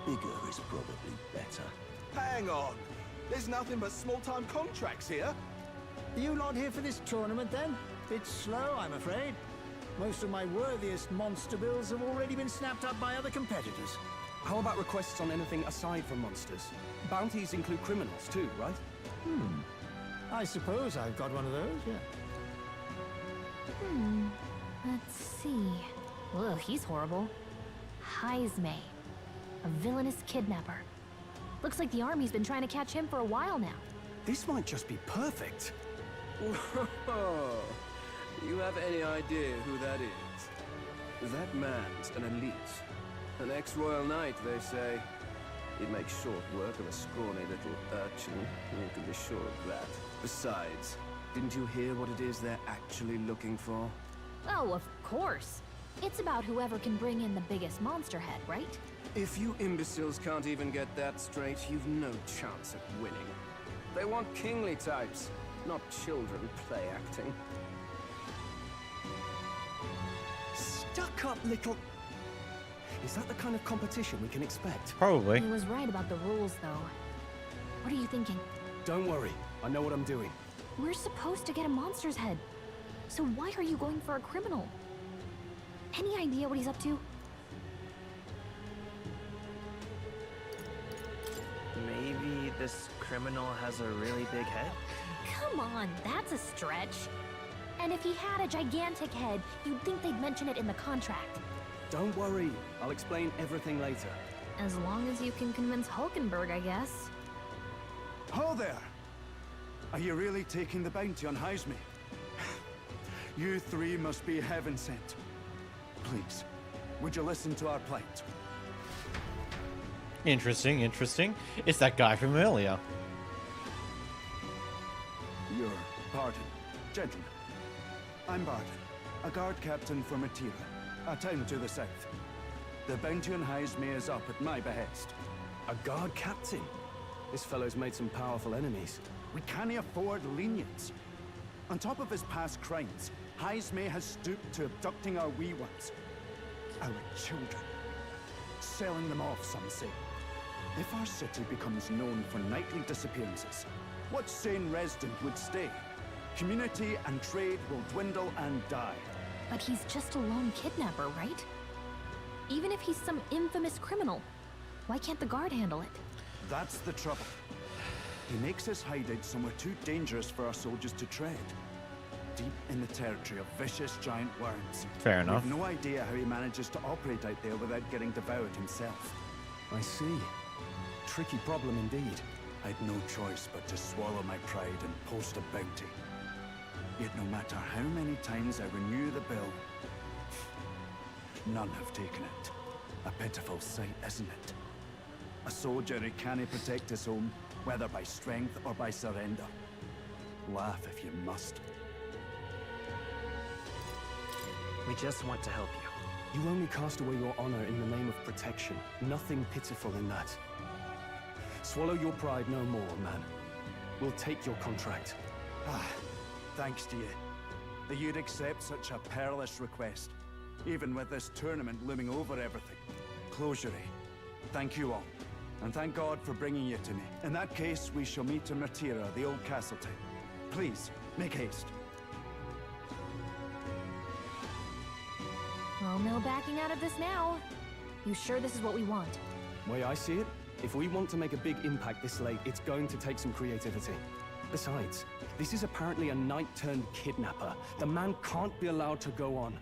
Bigger is probably better. Hang on! There's nothing but small-time contracts here. Are you not here for this tournament, then? It's slow, I'm afraid. Most of my worthiest monster bills have already been snapped up by other competitors. How about requests on anything aside from monsters? Bounties include criminals, too, right? I suppose I've got one of those, yeah. Let's see. Ugh, he's horrible. Heisme. A villainous kidnapper. Looks like the army's been trying to catch him for a while now. This might just be perfect. Whoa. You have any idea who that is? That man's an elite. An ex-royal knight, they say. He'd make short work of a scrawny little urchin. You can be sure of that. Besides, didn't you hear what it is they're actually looking for? Oh, of course. It's about whoever can bring in the biggest monster head, right? If you imbeciles can't even get that straight, you've no chance at winning. They want kingly types, not children play acting. Stuck-up little... Is that the kind of competition we can expect? Probably. He was right about the rules, though. What are you thinking? Don't worry, I know what I'm doing. We're supposed to get a monster's head. So why are you going for a criminal? Any idea what he's up to? Maybe this criminal has a really big head? Come on, that's a stretch. And if he had a gigantic head, you'd think they'd mention it in the contract. Don't worry, I'll explain everything later. As long as you can convince Hulkenberg, I guess. Ho there! Are you really taking the bounty on Heisme? You three must be heaven sent. Please, would you listen to our plight? Interesting, interesting. It's that guy from earlier. Your pardon, gentlemen. I'm Barton, a guard captain for Maneater, a town to the south. The bounty on Haisme is up at my behest. A guard captain? This fellow's made some powerful enemies. We can't afford lenience. On top of his past crimes, Haisme has stooped to abducting our wee ones. Our children. Selling them off, some say. If our city becomes known for nightly disappearances, what sane resident would stay? Community and trade will dwindle and die. But he's just a lone kidnapper, right? Even if he's some infamous criminal, why can't the guard handle it? That's the trouble. He makes his hideout somewhere too dangerous for our soldiers to tread. Deep in the territory of vicious giant worms. Fair enough. We've no idea how he manages to operate out there without getting devoured himself. I see. Tricky problem indeed. I'd no choice but to swallow my pride and post a bounty. Yet no matter how many times I renew the bill, none have taken it. A pitiful sight, isn't it? A soldier who can't protect his home, whether by strength or by surrender. Laugh if you must. We just want to help you. You only cast away your honor in the name of protection. Nothing pitiful in that. Swallow your pride no more, man. We'll take your contract. Thanks to you. That you'd accept such a perilous request, even with this tournament looming over everything. Closure. Thank you all. And thank God for bringing you to me. In that case, we shall meet in Martira, the old castle town. Please, make haste. Well, no backing out of this now. You sure this is what we want? Way I see it, if we want to make a big impact this late, it's going to take some creativity. Besides, this is apparently a knight-turned-kidnapper. The man can't be allowed to go on.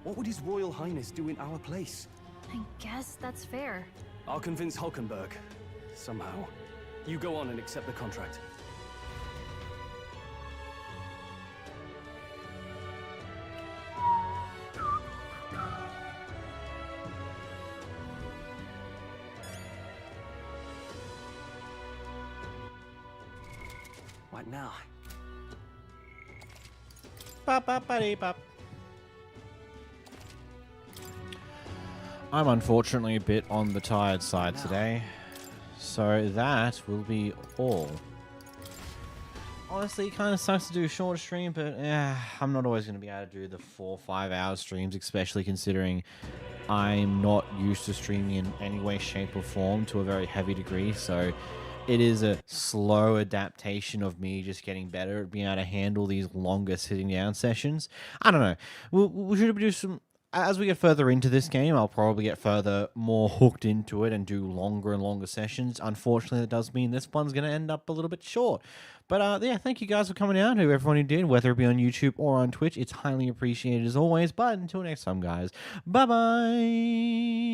What would His Royal Highness do in our place? I guess that's fair. I'll convince Hulkenberg. Somehow. You go on and accept the contract. What now? Bop. I'm unfortunately a bit on the tired side today, so that will be all. Honestly, it kind of sucks to do a short stream, but I'm not always going to be able to do the 4 or 5 hour streams, especially considering I'm not used to streaming in any way, shape, or form to a very heavy degree, so it is a slow adaptation of me just getting better at being able to handle these longer sitting down sessions. I don't know. We should do some... As we get further into this game, I'll probably get more hooked into it and do longer and longer sessions. Unfortunately, that does mean this one's going to end up a little bit short. But yeah, thank you guys for coming out, to everyone who did, whether it be on YouTube or on Twitch. It's highly appreciated as always. But until next time, guys, bye-bye!